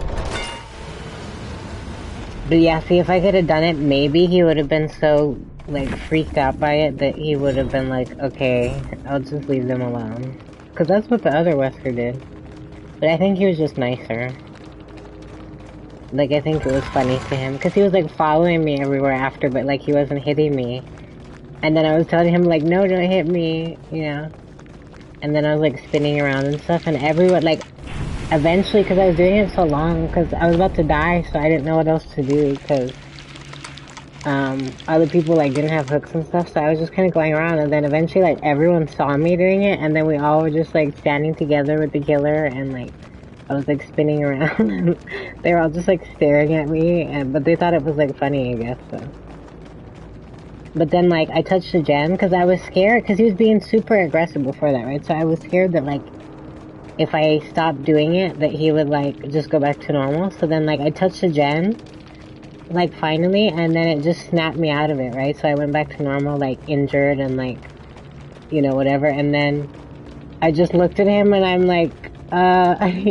But yeah, see, if I could have done it, maybe he would have been so, like, freaked out by it that he would have been like, okay, I'll just leave them alone. Because that's what the other Wesker did. But I think he was just nicer. Like, I think it was funny to him. Because he was, like, following me everywhere after, but, like, he wasn't hitting me. And then I was telling him, like, no, don't hit me, you know. And then I was, like, spinning around and stuff, and everyone, like, eventually, because I was doing it so long, because I was about to die, so I didn't know what else to do, because, other people, like, didn't have hooks and stuff, so I was just kind of going around, and then eventually, like, everyone saw me doing it, and then we all were just, like, standing together with the killer, and, like, I was, like, spinning around, and they were all just, like, staring at me, but they thought it was, like, funny, I guess, so. But then, like, I touched the gen, because I was scared, because he was being super aggressive before that, right? So I was scared that, like, if I stopped doing it, that he would, like, just go back to normal. So then, like, I touched the gen, like, finally, and then it just snapped me out of it, right? So I went back to normal, like, injured and, like, you know, whatever. And then I just looked at him and I'm like,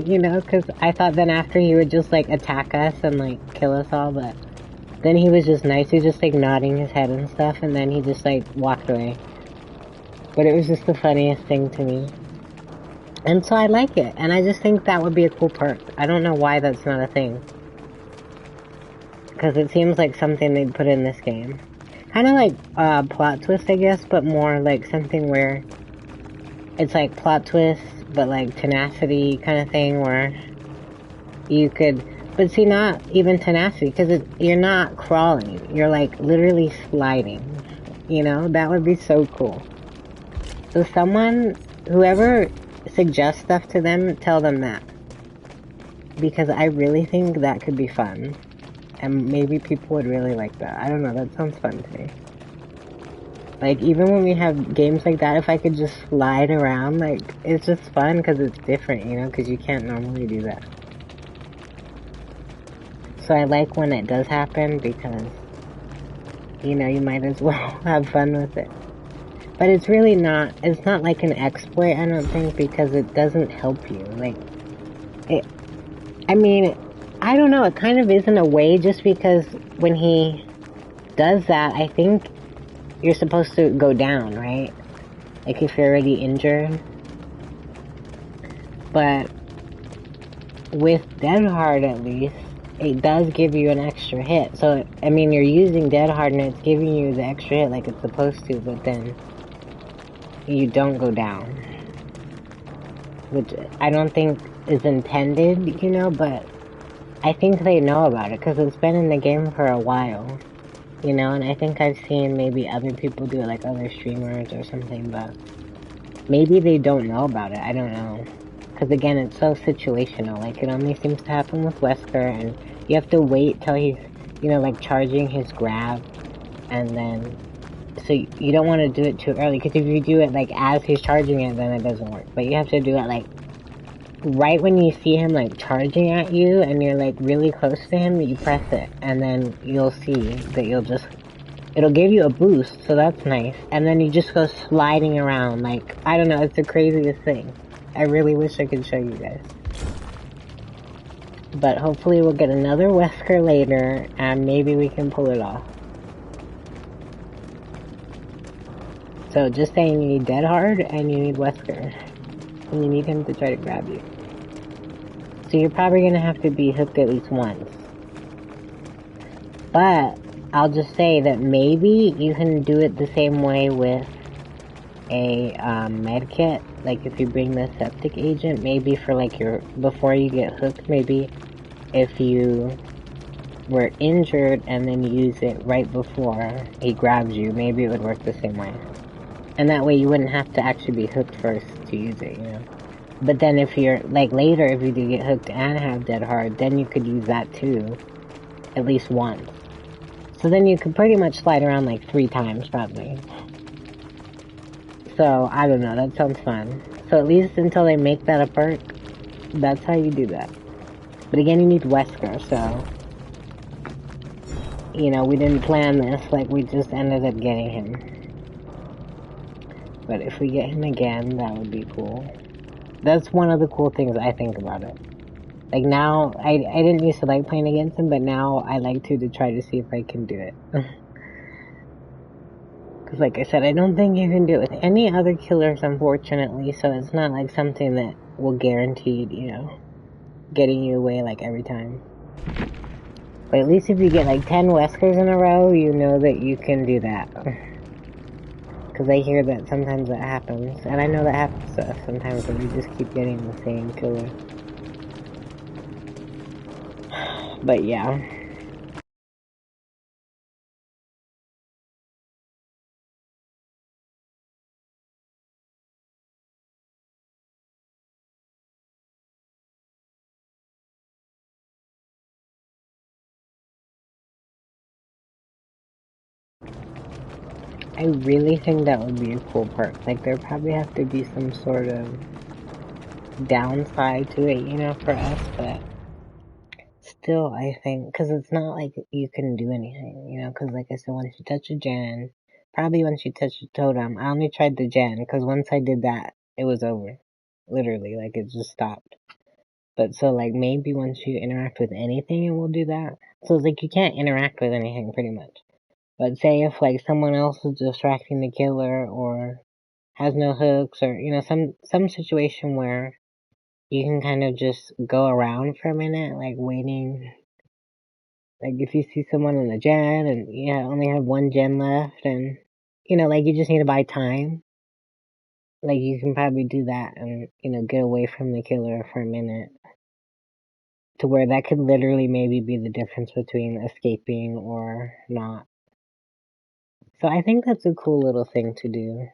you know, because I thought then after he would just, like, attack us and, like, kill us all, but then he was just nice. He was just, like, nodding his head and stuff, and then he just, like, walked away. But it was just the funniest thing to me. And so I like it, and I just think that would be a cool perk. I don't know why that's not a thing. Because it seems like something they'd put in this game. Kind of like, plot twist, I guess, but more like something where it's like plot twist, but like tenacity kind of thing where you could, but see, not even tenacity, because you're not crawling, you're like literally sliding, you know? That would be so cool. So whoever suggests stuff to them, tell them that. Because I really think that could be fun. And maybe people would really like that. I don't know, that sounds fun to me. Like, even when we have games like that, if I could just slide around, like, it's just fun because it's different, you know? Because you can't normally do that. So I like when it does happen because, you know, you might as well have fun with it. But it's really not, it's not like an exploit, I don't think, because it doesn't help you. Like, I mean, I don't know, it kind of is in a way, just because when he does that, I think you're supposed to go down, right? Like, if you're already injured. But with Dead Hard, at least, it does give you an extra hit. So, I mean, you're using Dead Hard and it's giving you the extra hit like it's supposed to, but then you don't go down. Which I don't think is intended, you know, but I think they know about it because it's been in the game for a while, you know, and I think I've seen maybe other people do it, like other streamers or something, but Maybe they don't know about it. I don't know. Because again, it's so situational. Like, it only seems to happen with Wesker, and you have to wait till he's, like charging his grab, and then. So you don't want to do it too early, because if you do it like as he's charging it, then it doesn't work. But you have to do it like right when you see him like charging at you, and you're like really close to him, you press it, and then you'll see that it'll give you a boost, so that's nice. And then you just go sliding around, like, I don't know, it's the craziest thing. I really wish I could show you guys. But hopefully we'll get another Wesker later, and maybe we can pull it off. So just saying, you need Dead Hard, and you need Wesker. And you need him to try to grab you. So you're probably gonna have to be hooked at least once. But I'll just say that maybe you can do it the same way with a med kit. Like if you bring the septic agent, maybe for like before you get hooked, maybe if you were injured and then use it right before he grabs you, maybe it would work the same way. And that way you wouldn't have to actually be hooked first to use it. But then if you're, like later, if you do get hooked and have Dead Hard, then you could use that too. At least once. So then you could pretty much slide around like 3 times, probably. So, I don't know, that sounds fun. So at least until they make that a perk, that's how you do that. But again, you need Wesker, so... we didn't plan this, like, we just ended up getting him. But if we get him again, that would be cool. That's one of the cool things I think about it. Like now, I didn't used to like playing against him, but now I like to try to see if I can do it. Because like I said, I don't think you can do it with any other killers, unfortunately, so it's not like something that will guarantee, getting you away like every time. But at least if you get like 10 Weskers in a row, you know that you can do that. Because I hear that sometimes that happens, and I know that happens to us sometimes when we just keep getting the same killer. But yeah. I really think that would be a cool perk. Like, there probably have to be some sort of downside to it, for us, but still, I think, because it's not like you can do anything, because like I said, once you touch a gen, probably once you touch a totem, I only tried the gen, because once I did that, it was over. Literally, like, it just stopped. But so, like, maybe once you interact with anything, it will do that. So, it's like, you can't interact with anything, pretty much. But say if, like, someone else is distracting the killer, or has no hooks, or, some situation where you can kind of just go around for a minute, like, waiting. Like, if you see someone in a gen, and, only have one gen left, and, like, you just need to buy time. Like, you can probably do that and, get away from the killer for a minute. To where that could literally maybe be the difference between escaping or not. So I think that's a cool little thing to do.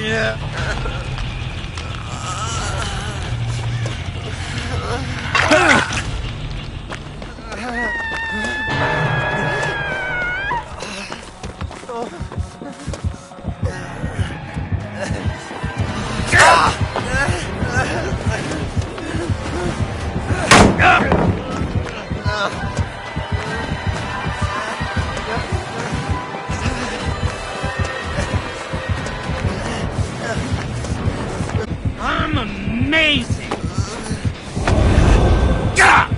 Yeah! I'm amazing! Gah!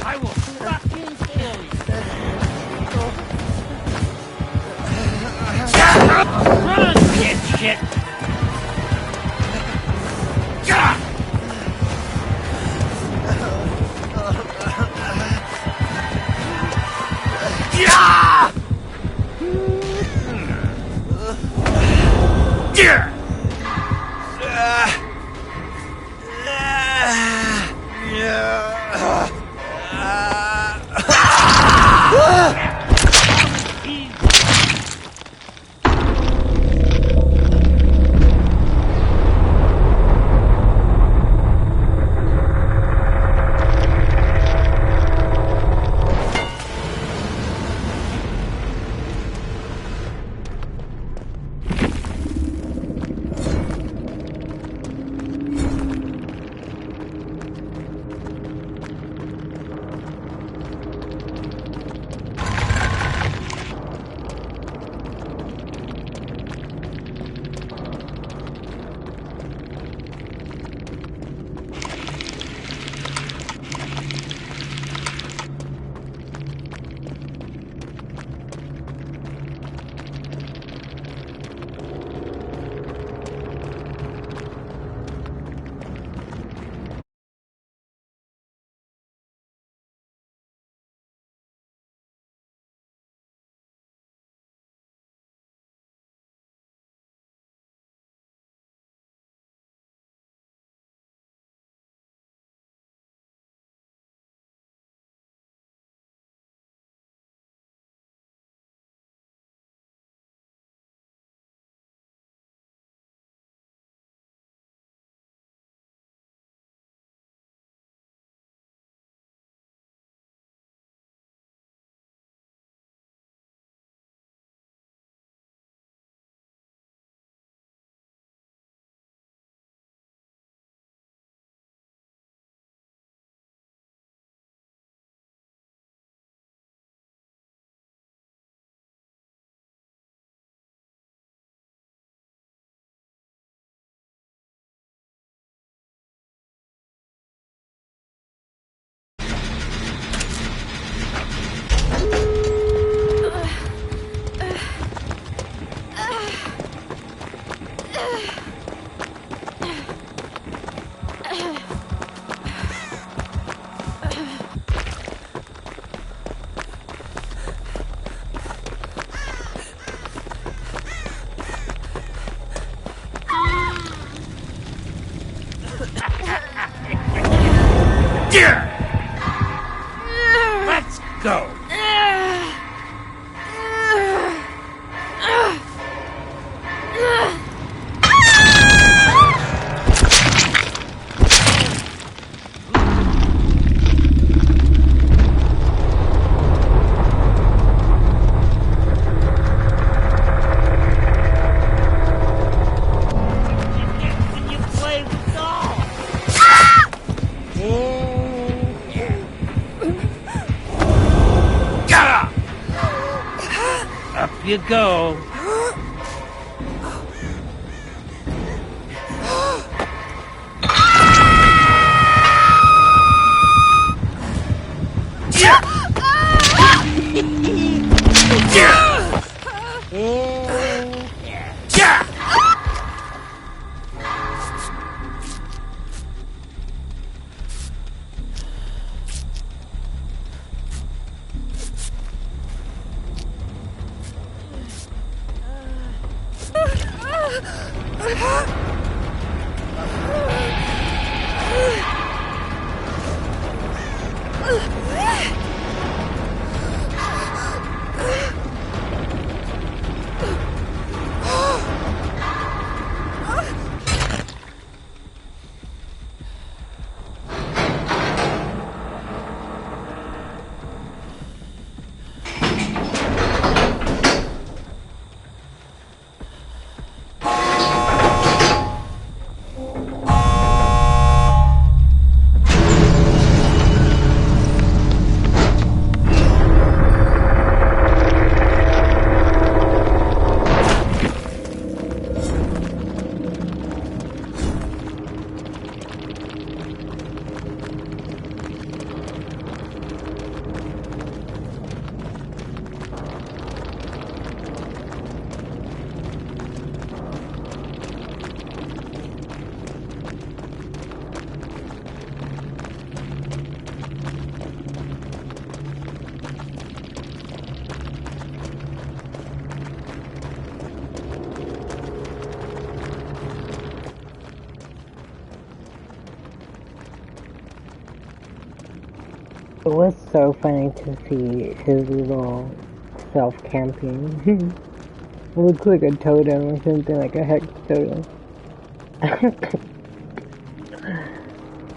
I will fucking kill you! Run, dipshit! Gah! Yeah! Yeah! Let's go. When you play with dolls. Up you go. It was so funny to see his little self-camping. It looks like a totem or something, like a hex totem.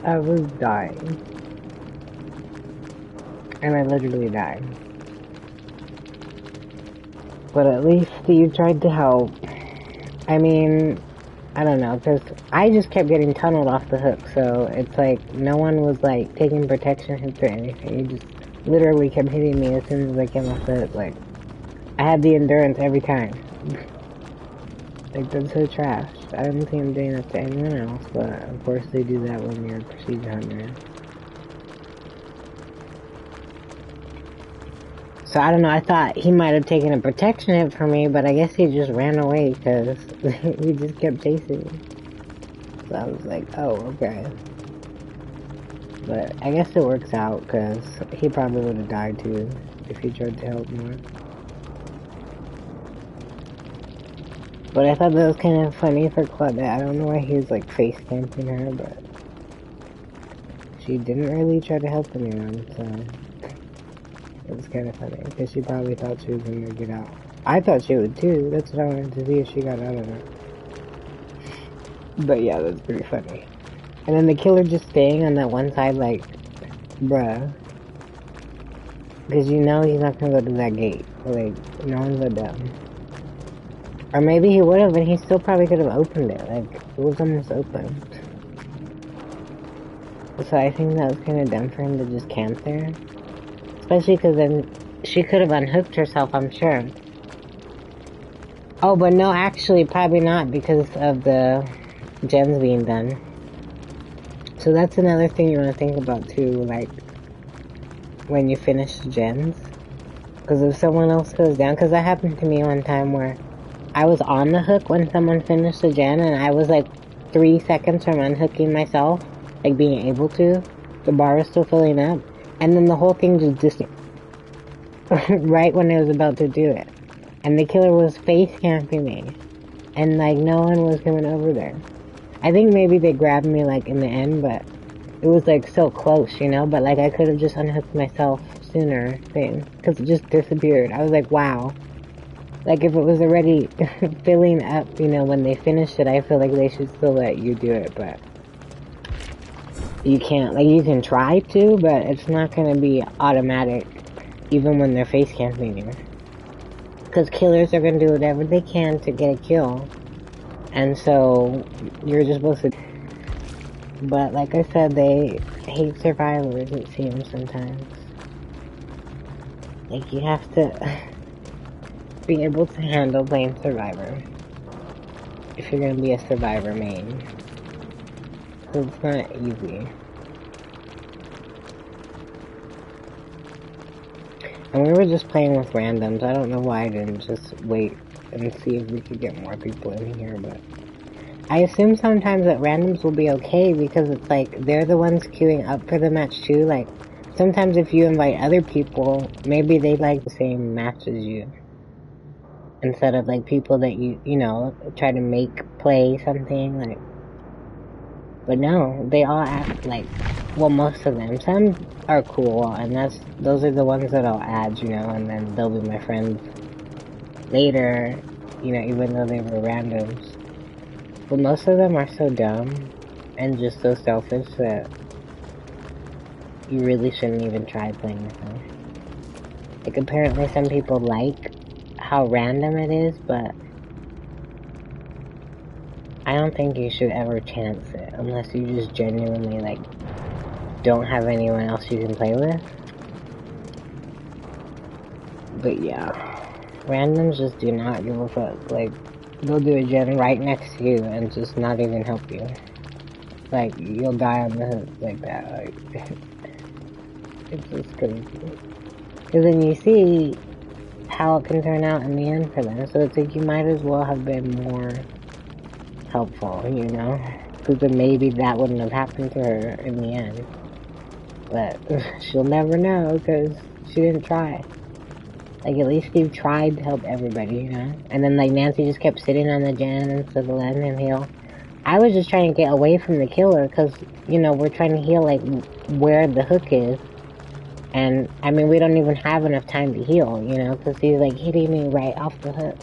I was dying. And I literally died. But at least Steve tried to help. I mean, I don't know, because I just kept getting tunneled off the hook, so it's like no one was like taking protection hits or anything. He just literally kept hitting me as soon as I came off the hook. Like, I had the endurance every time. Like, that's so trash. I don't think I'm doing that to anyone else, but of course they do that when you're a procedure hunter. So I don't know, I thought he might have taken a protection hit from me, but I guess he just ran away because he just kept chasing me. So I was like, oh, okay. But I guess it works out because he probably would have died too if he tried to help more. But I thought that was kind of funny for Claudette. I don't know why he was like face camping her, but she didn't really try to help anyone, so it was kind of funny because she probably thought she was gonna get out. I thought she would too. That's what I wanted to see if she got out of it. But yeah, that's pretty funny. And then the killer just staying on that one side, like, bruh. Because you know he's not gonna go to that gate. Like, no one's so dumb. Or maybe he would have, and he still probably could have opened it. Like, it was almost open. So I think that was kind of dumb for him to just camp there. Especially because then she could have unhooked herself, I'm sure. Oh, but no, actually, probably not because of the gens being done. So that's another thing you want to think about too, like, when you finish the gens. Because if someone else goes down, because that happened to me one time where I was on the hook when someone finished the gen, and I was like 3 seconds from unhooking myself, like being able to. The bar was still filling up, and then the whole thing just disappeared right when I was about to do it. And the killer was face camping me, and like no one was coming over there. I think maybe they grabbed me like in the end, but it was like so close, you know, but like I could have just unhooked myself sooner thing because it just disappeared. I was like, wow. Like if it was already filling up, you know, when they finished it, I feel like they should still let you do it, but you can't. Like you can try to, but it's not gonna be automatic, even when they're face camping you. Because killers are gonna do whatever they can to get a kill, and so you're just supposed to. But like I said, they hate survivors. It seems sometimes. Like you have to be able to handle playing survivor if you're gonna be a survivor main. So it's not easy. And we were just playing with randoms. I don't know why I didn't just wait and see if we could get more people in here, but I assume sometimes that randoms will be okay because it's like they're the ones queuing up for the match too. Like sometimes if you invite other people, maybe they like the same match as you instead of like people that you know try to make play something like. But no, they all act like, well, most of them. Some are cool, and those are the ones that I'll add, you know, and then they'll be my friends later, you know, even though they were randoms. But most of them are so dumb and just so selfish that you really shouldn't even try playing with them. Like, apparently some people like how random it is, but I don't think you should ever chance it unless you just genuinely, like, don't have anyone else you can play with. But yeah, randoms just do not give a fuck. Like, they'll do a gen right next to you and just not even help you. Like, you'll die on the hook like that. Like, it's just crazy. Because then you see how it can turn out in the end for them. So it's like you might as well have been more helpful, you know? Because then maybe that wouldn't have happened to her in the end. But she'll never know because she didn't try. Like, at least you tried to help everybody, you know? And then, like, Nancy just kept sitting on the gen instead of letting him heal. I was just trying to get away from the killer because, you know, we're trying to heal, like, where the hook is. And, I mean, we don't even have enough time to heal, you know, because he's, like, hitting me right off the hook.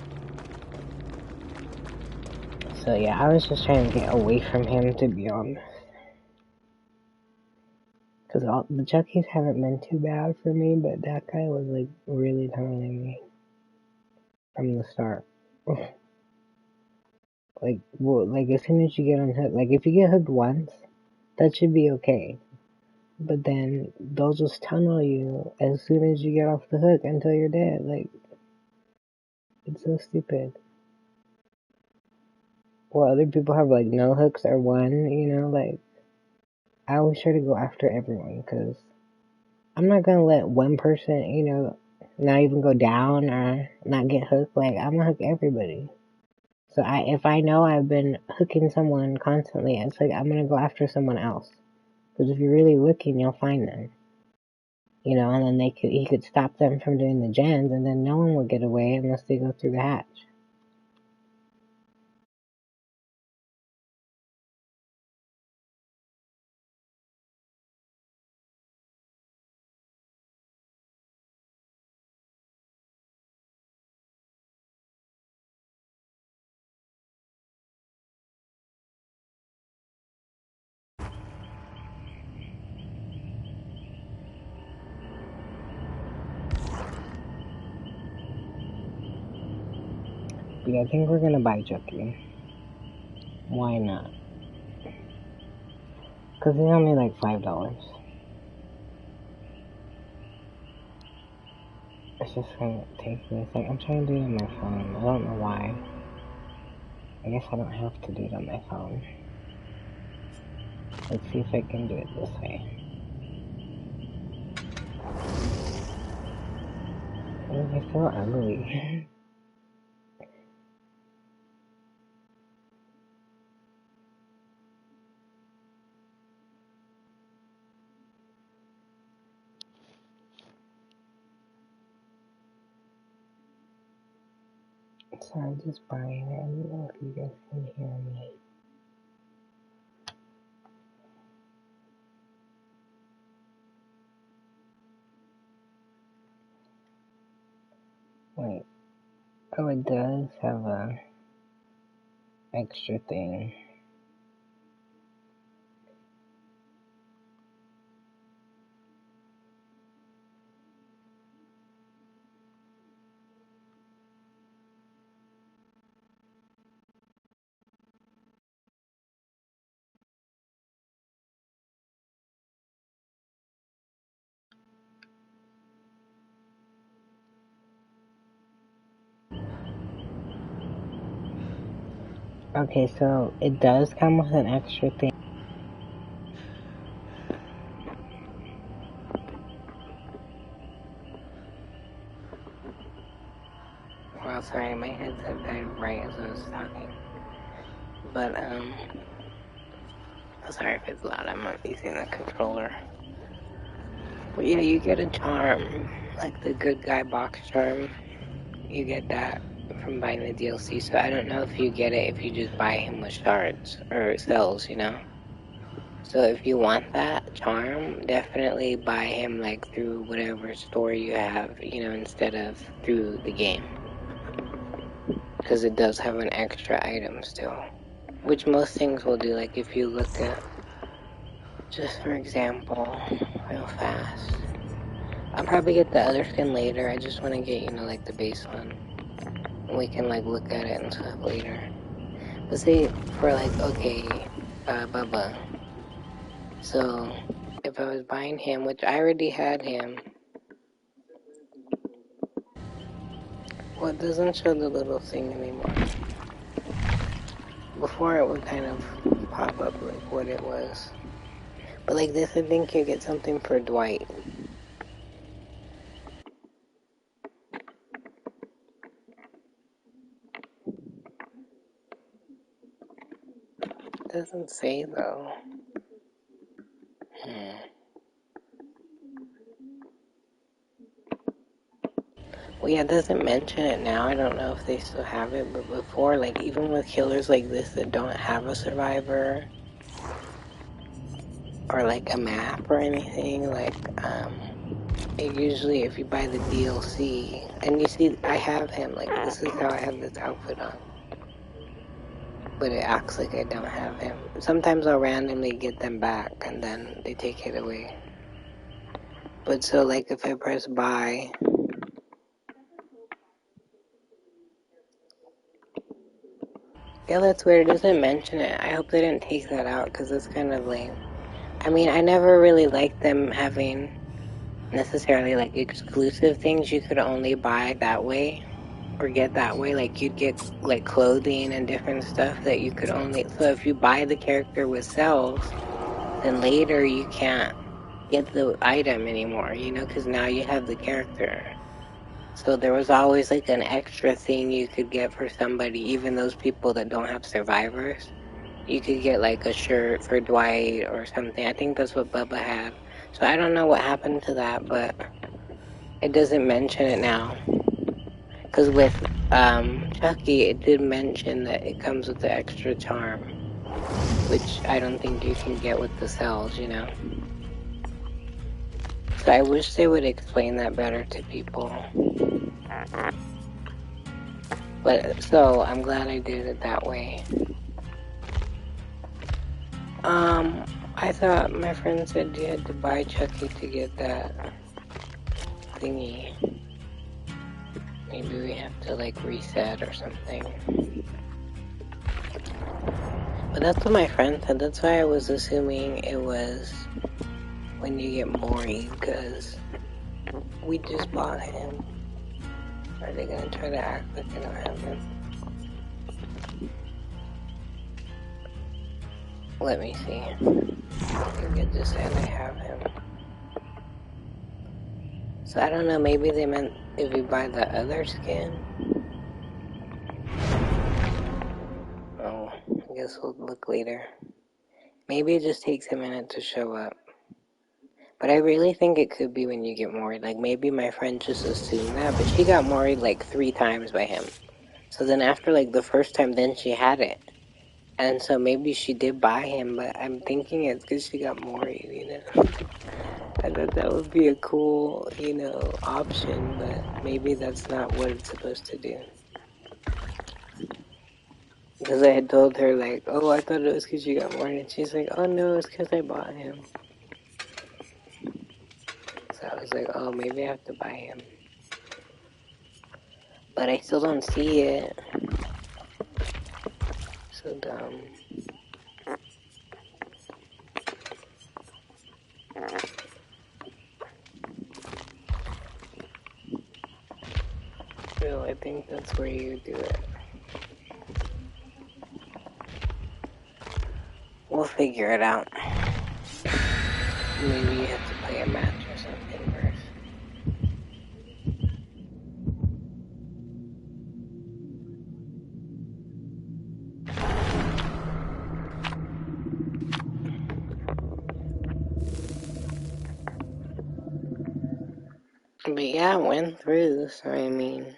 So, yeah, I was just trying to get away from him, to be honest. Because the Chuckies haven't been too bad for me, but that guy was, like, really tunneling me from the start. Like, well, like, as soon as you get unhooked, like, if you get hooked once, that should be okay. But then, they'll just tunnel you as soon as you get off the hook until you're dead. Like, it's so stupid. Or other people have, like, no hooks or one, you know, like, I always try to go after everyone, because I'm not gonna let one person, you know, not even go down or not get hooked. Like, I'm gonna hook everybody. So if I know I've been hooking someone constantly, it's like I'm gonna go after someone else. Because if you're really looking, you'll find them. You know, and then he could stop them from doing the gens, and then no one will get away unless they go through the hatch. But yeah, I think we're gonna buy Chucky. Why not? Because he's only like $5. It's just gonna take me a second. I'm trying to do it on my phone. I don't know why. I guess I don't have to do it on my phone. Let's see if I can do it this way. Oh, I feel ugly. So I'm just buying it. I don't know if you guys can hear me. Wait. Oh, it does have a extra thing. Okay, so it does come with an extra thing. Well, sorry, my headset died right as I was talking. But, sorry if it's loud, I'm not using the controller. But yeah, you get a charm, like the good guy box charm. You get that from buying the DLC, so I don't know if you get it if you just buy him with shards or cells, you know? So if you want that charm, definitely buy him like through whatever store you have, you know, instead of through the game. Because it does have an extra item still. Which most things will do, like if you look at, just for example, real fast. I'll probably get the other skin later, I just want to get, you know, like the base one. And we can like look at it and stuff later. But say, for like, okay, Bubba. So, if I was buying him, which I already had him, well, it doesn't show the little thing anymore. Before it would kind of pop up like what it was. But like this, I think you get something for Dwight. It doesn't say though. Well, yeah, it doesn't mention it now. I don't know if they still have it, but before, like, even with killers like this that don't have a survivor or like a map or anything, like, it usually, if you buy the DLC, and you see, I have him, like, this is how I have this outfit on. But it acts like I don't have him. Sometimes I'll randomly get them back and then they take it away. But so, like, if I press buy, yeah, that's weird. It doesn't mention it. I hope they didn't take that out because it's kind of lame. I mean, I never really liked them having necessarily like exclusive things you could only buy that way or get that way. Like you'd get like clothing and different stuff that you could only. So if you buy the character with cells, then later you can't get the item anymore, you know, because now you have the character. So there was always like an extra thing you could get for somebody, even those people that don't have survivors. You could get like a shirt for Dwight or something. I think that's what Bubba had. So I don't know what happened to that, but it doesn't mention it now. Because with Chucky, it did mention that it comes with the extra charm, which I don't think you can get with the cells, you know. So I wish they would explain that better to people. But so I'm glad I did it that way. I thought my friend said you had to buy Chucky to get that thingy. Maybe we have to like reset or something. But that's what my friend said. That's why I was assuming it was when you get Maury, because we just bought him. Are they gonna try to act like they don't have him? Let me see. I think it just said I have him. So I don't know, maybe they meant if you buy the other skin. Oh, I guess we'll look later. Maybe it just takes a minute to show up. But I really think it could be when you get married. Like, maybe my friend just assumed that, but she got married like 3 times by him. So then after, like, the first time, then she had it. And so maybe she did buy him, but I'm thinking it's because she got married, you know? I thought that would be a cool, option, but maybe that's not what it's supposed to do. Because I had told her, like, oh, I thought it was because you got more, and she's like, oh, no, it's because I bought him. So I was like, oh, maybe I have to buy him. But I still don't see it. So dumb. So I think that's where you do it. We'll figure it out. Maybe you have to play a match or something first. But yeah, it went through, so I mean...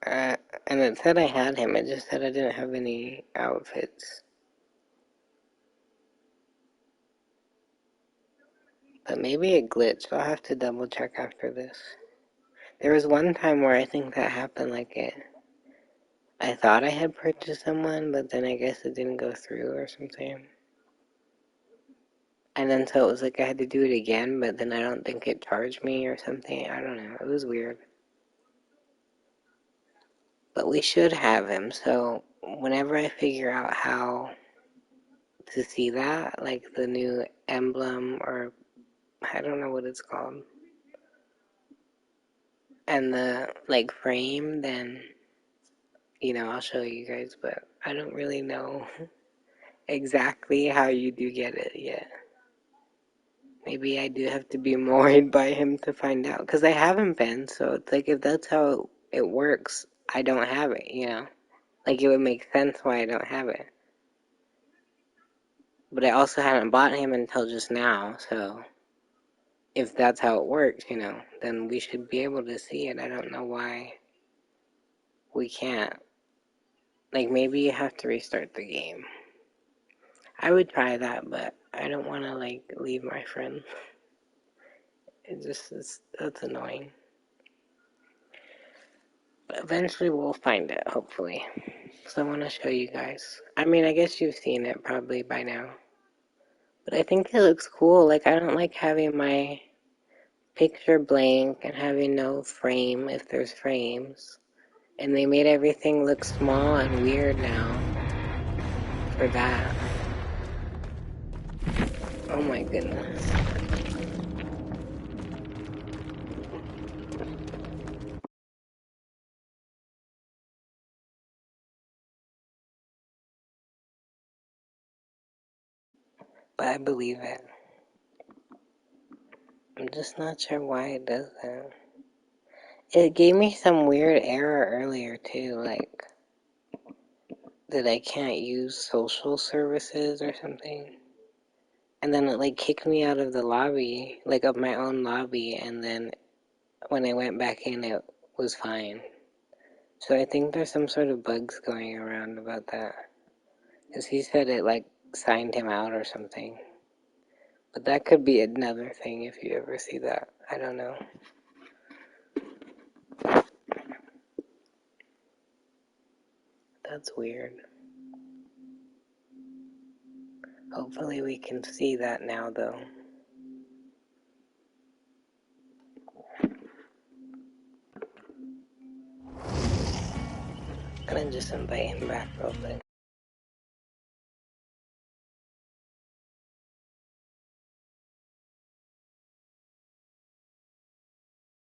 and it said I had him, it just said I didn't have any outfits. But maybe it glitched, I'll have to double check after this. There was one time where I think that happened, like I thought I had purchased someone, but then I guess it didn't go through or something. And then so it was like I had to do it again, but then I don't think it charged me or something. I don't know, it was weird. But we should have him, so whenever I figure out how to see that, like the new emblem, or I don't know what it's called, and the like frame, then I'll show you guys, but I don't really know exactly how you do get it yet. Maybe I do have to be annoyed by him to find out, because I haven't been, so it's like if that's how it works, I don't have it, Like it would make sense why I don't have it. But I also hadn't bought him until just now, so if that's how it works, then we should be able to see it. I don't know why we can't. Like, maybe you have to restart the game. I would try that, but I don't want to, like, leave my friend. That's annoying. But eventually we'll find it, hopefully. So I want to show you guys. I mean, I guess you've seen it probably by now. But I think it looks cool. Like, I don't like having my picture blank and having no frame if there's frames. And they made everything look small and weird now for that. Oh my goodness. But I believe it. I'm just not sure why it does that. It gave me some weird error earlier too, like that I can't use social services or something. And then it like kicked me out of the lobby, like of my own lobby, and then when I went back in it was fine. So I think there's some sort of bugs going around about that. Because he said it like signed him out or something. But that could be another thing if you ever see that. I don't know. That's weird. Hopefully we can see that now though. I'm gonna just invite him back real quick.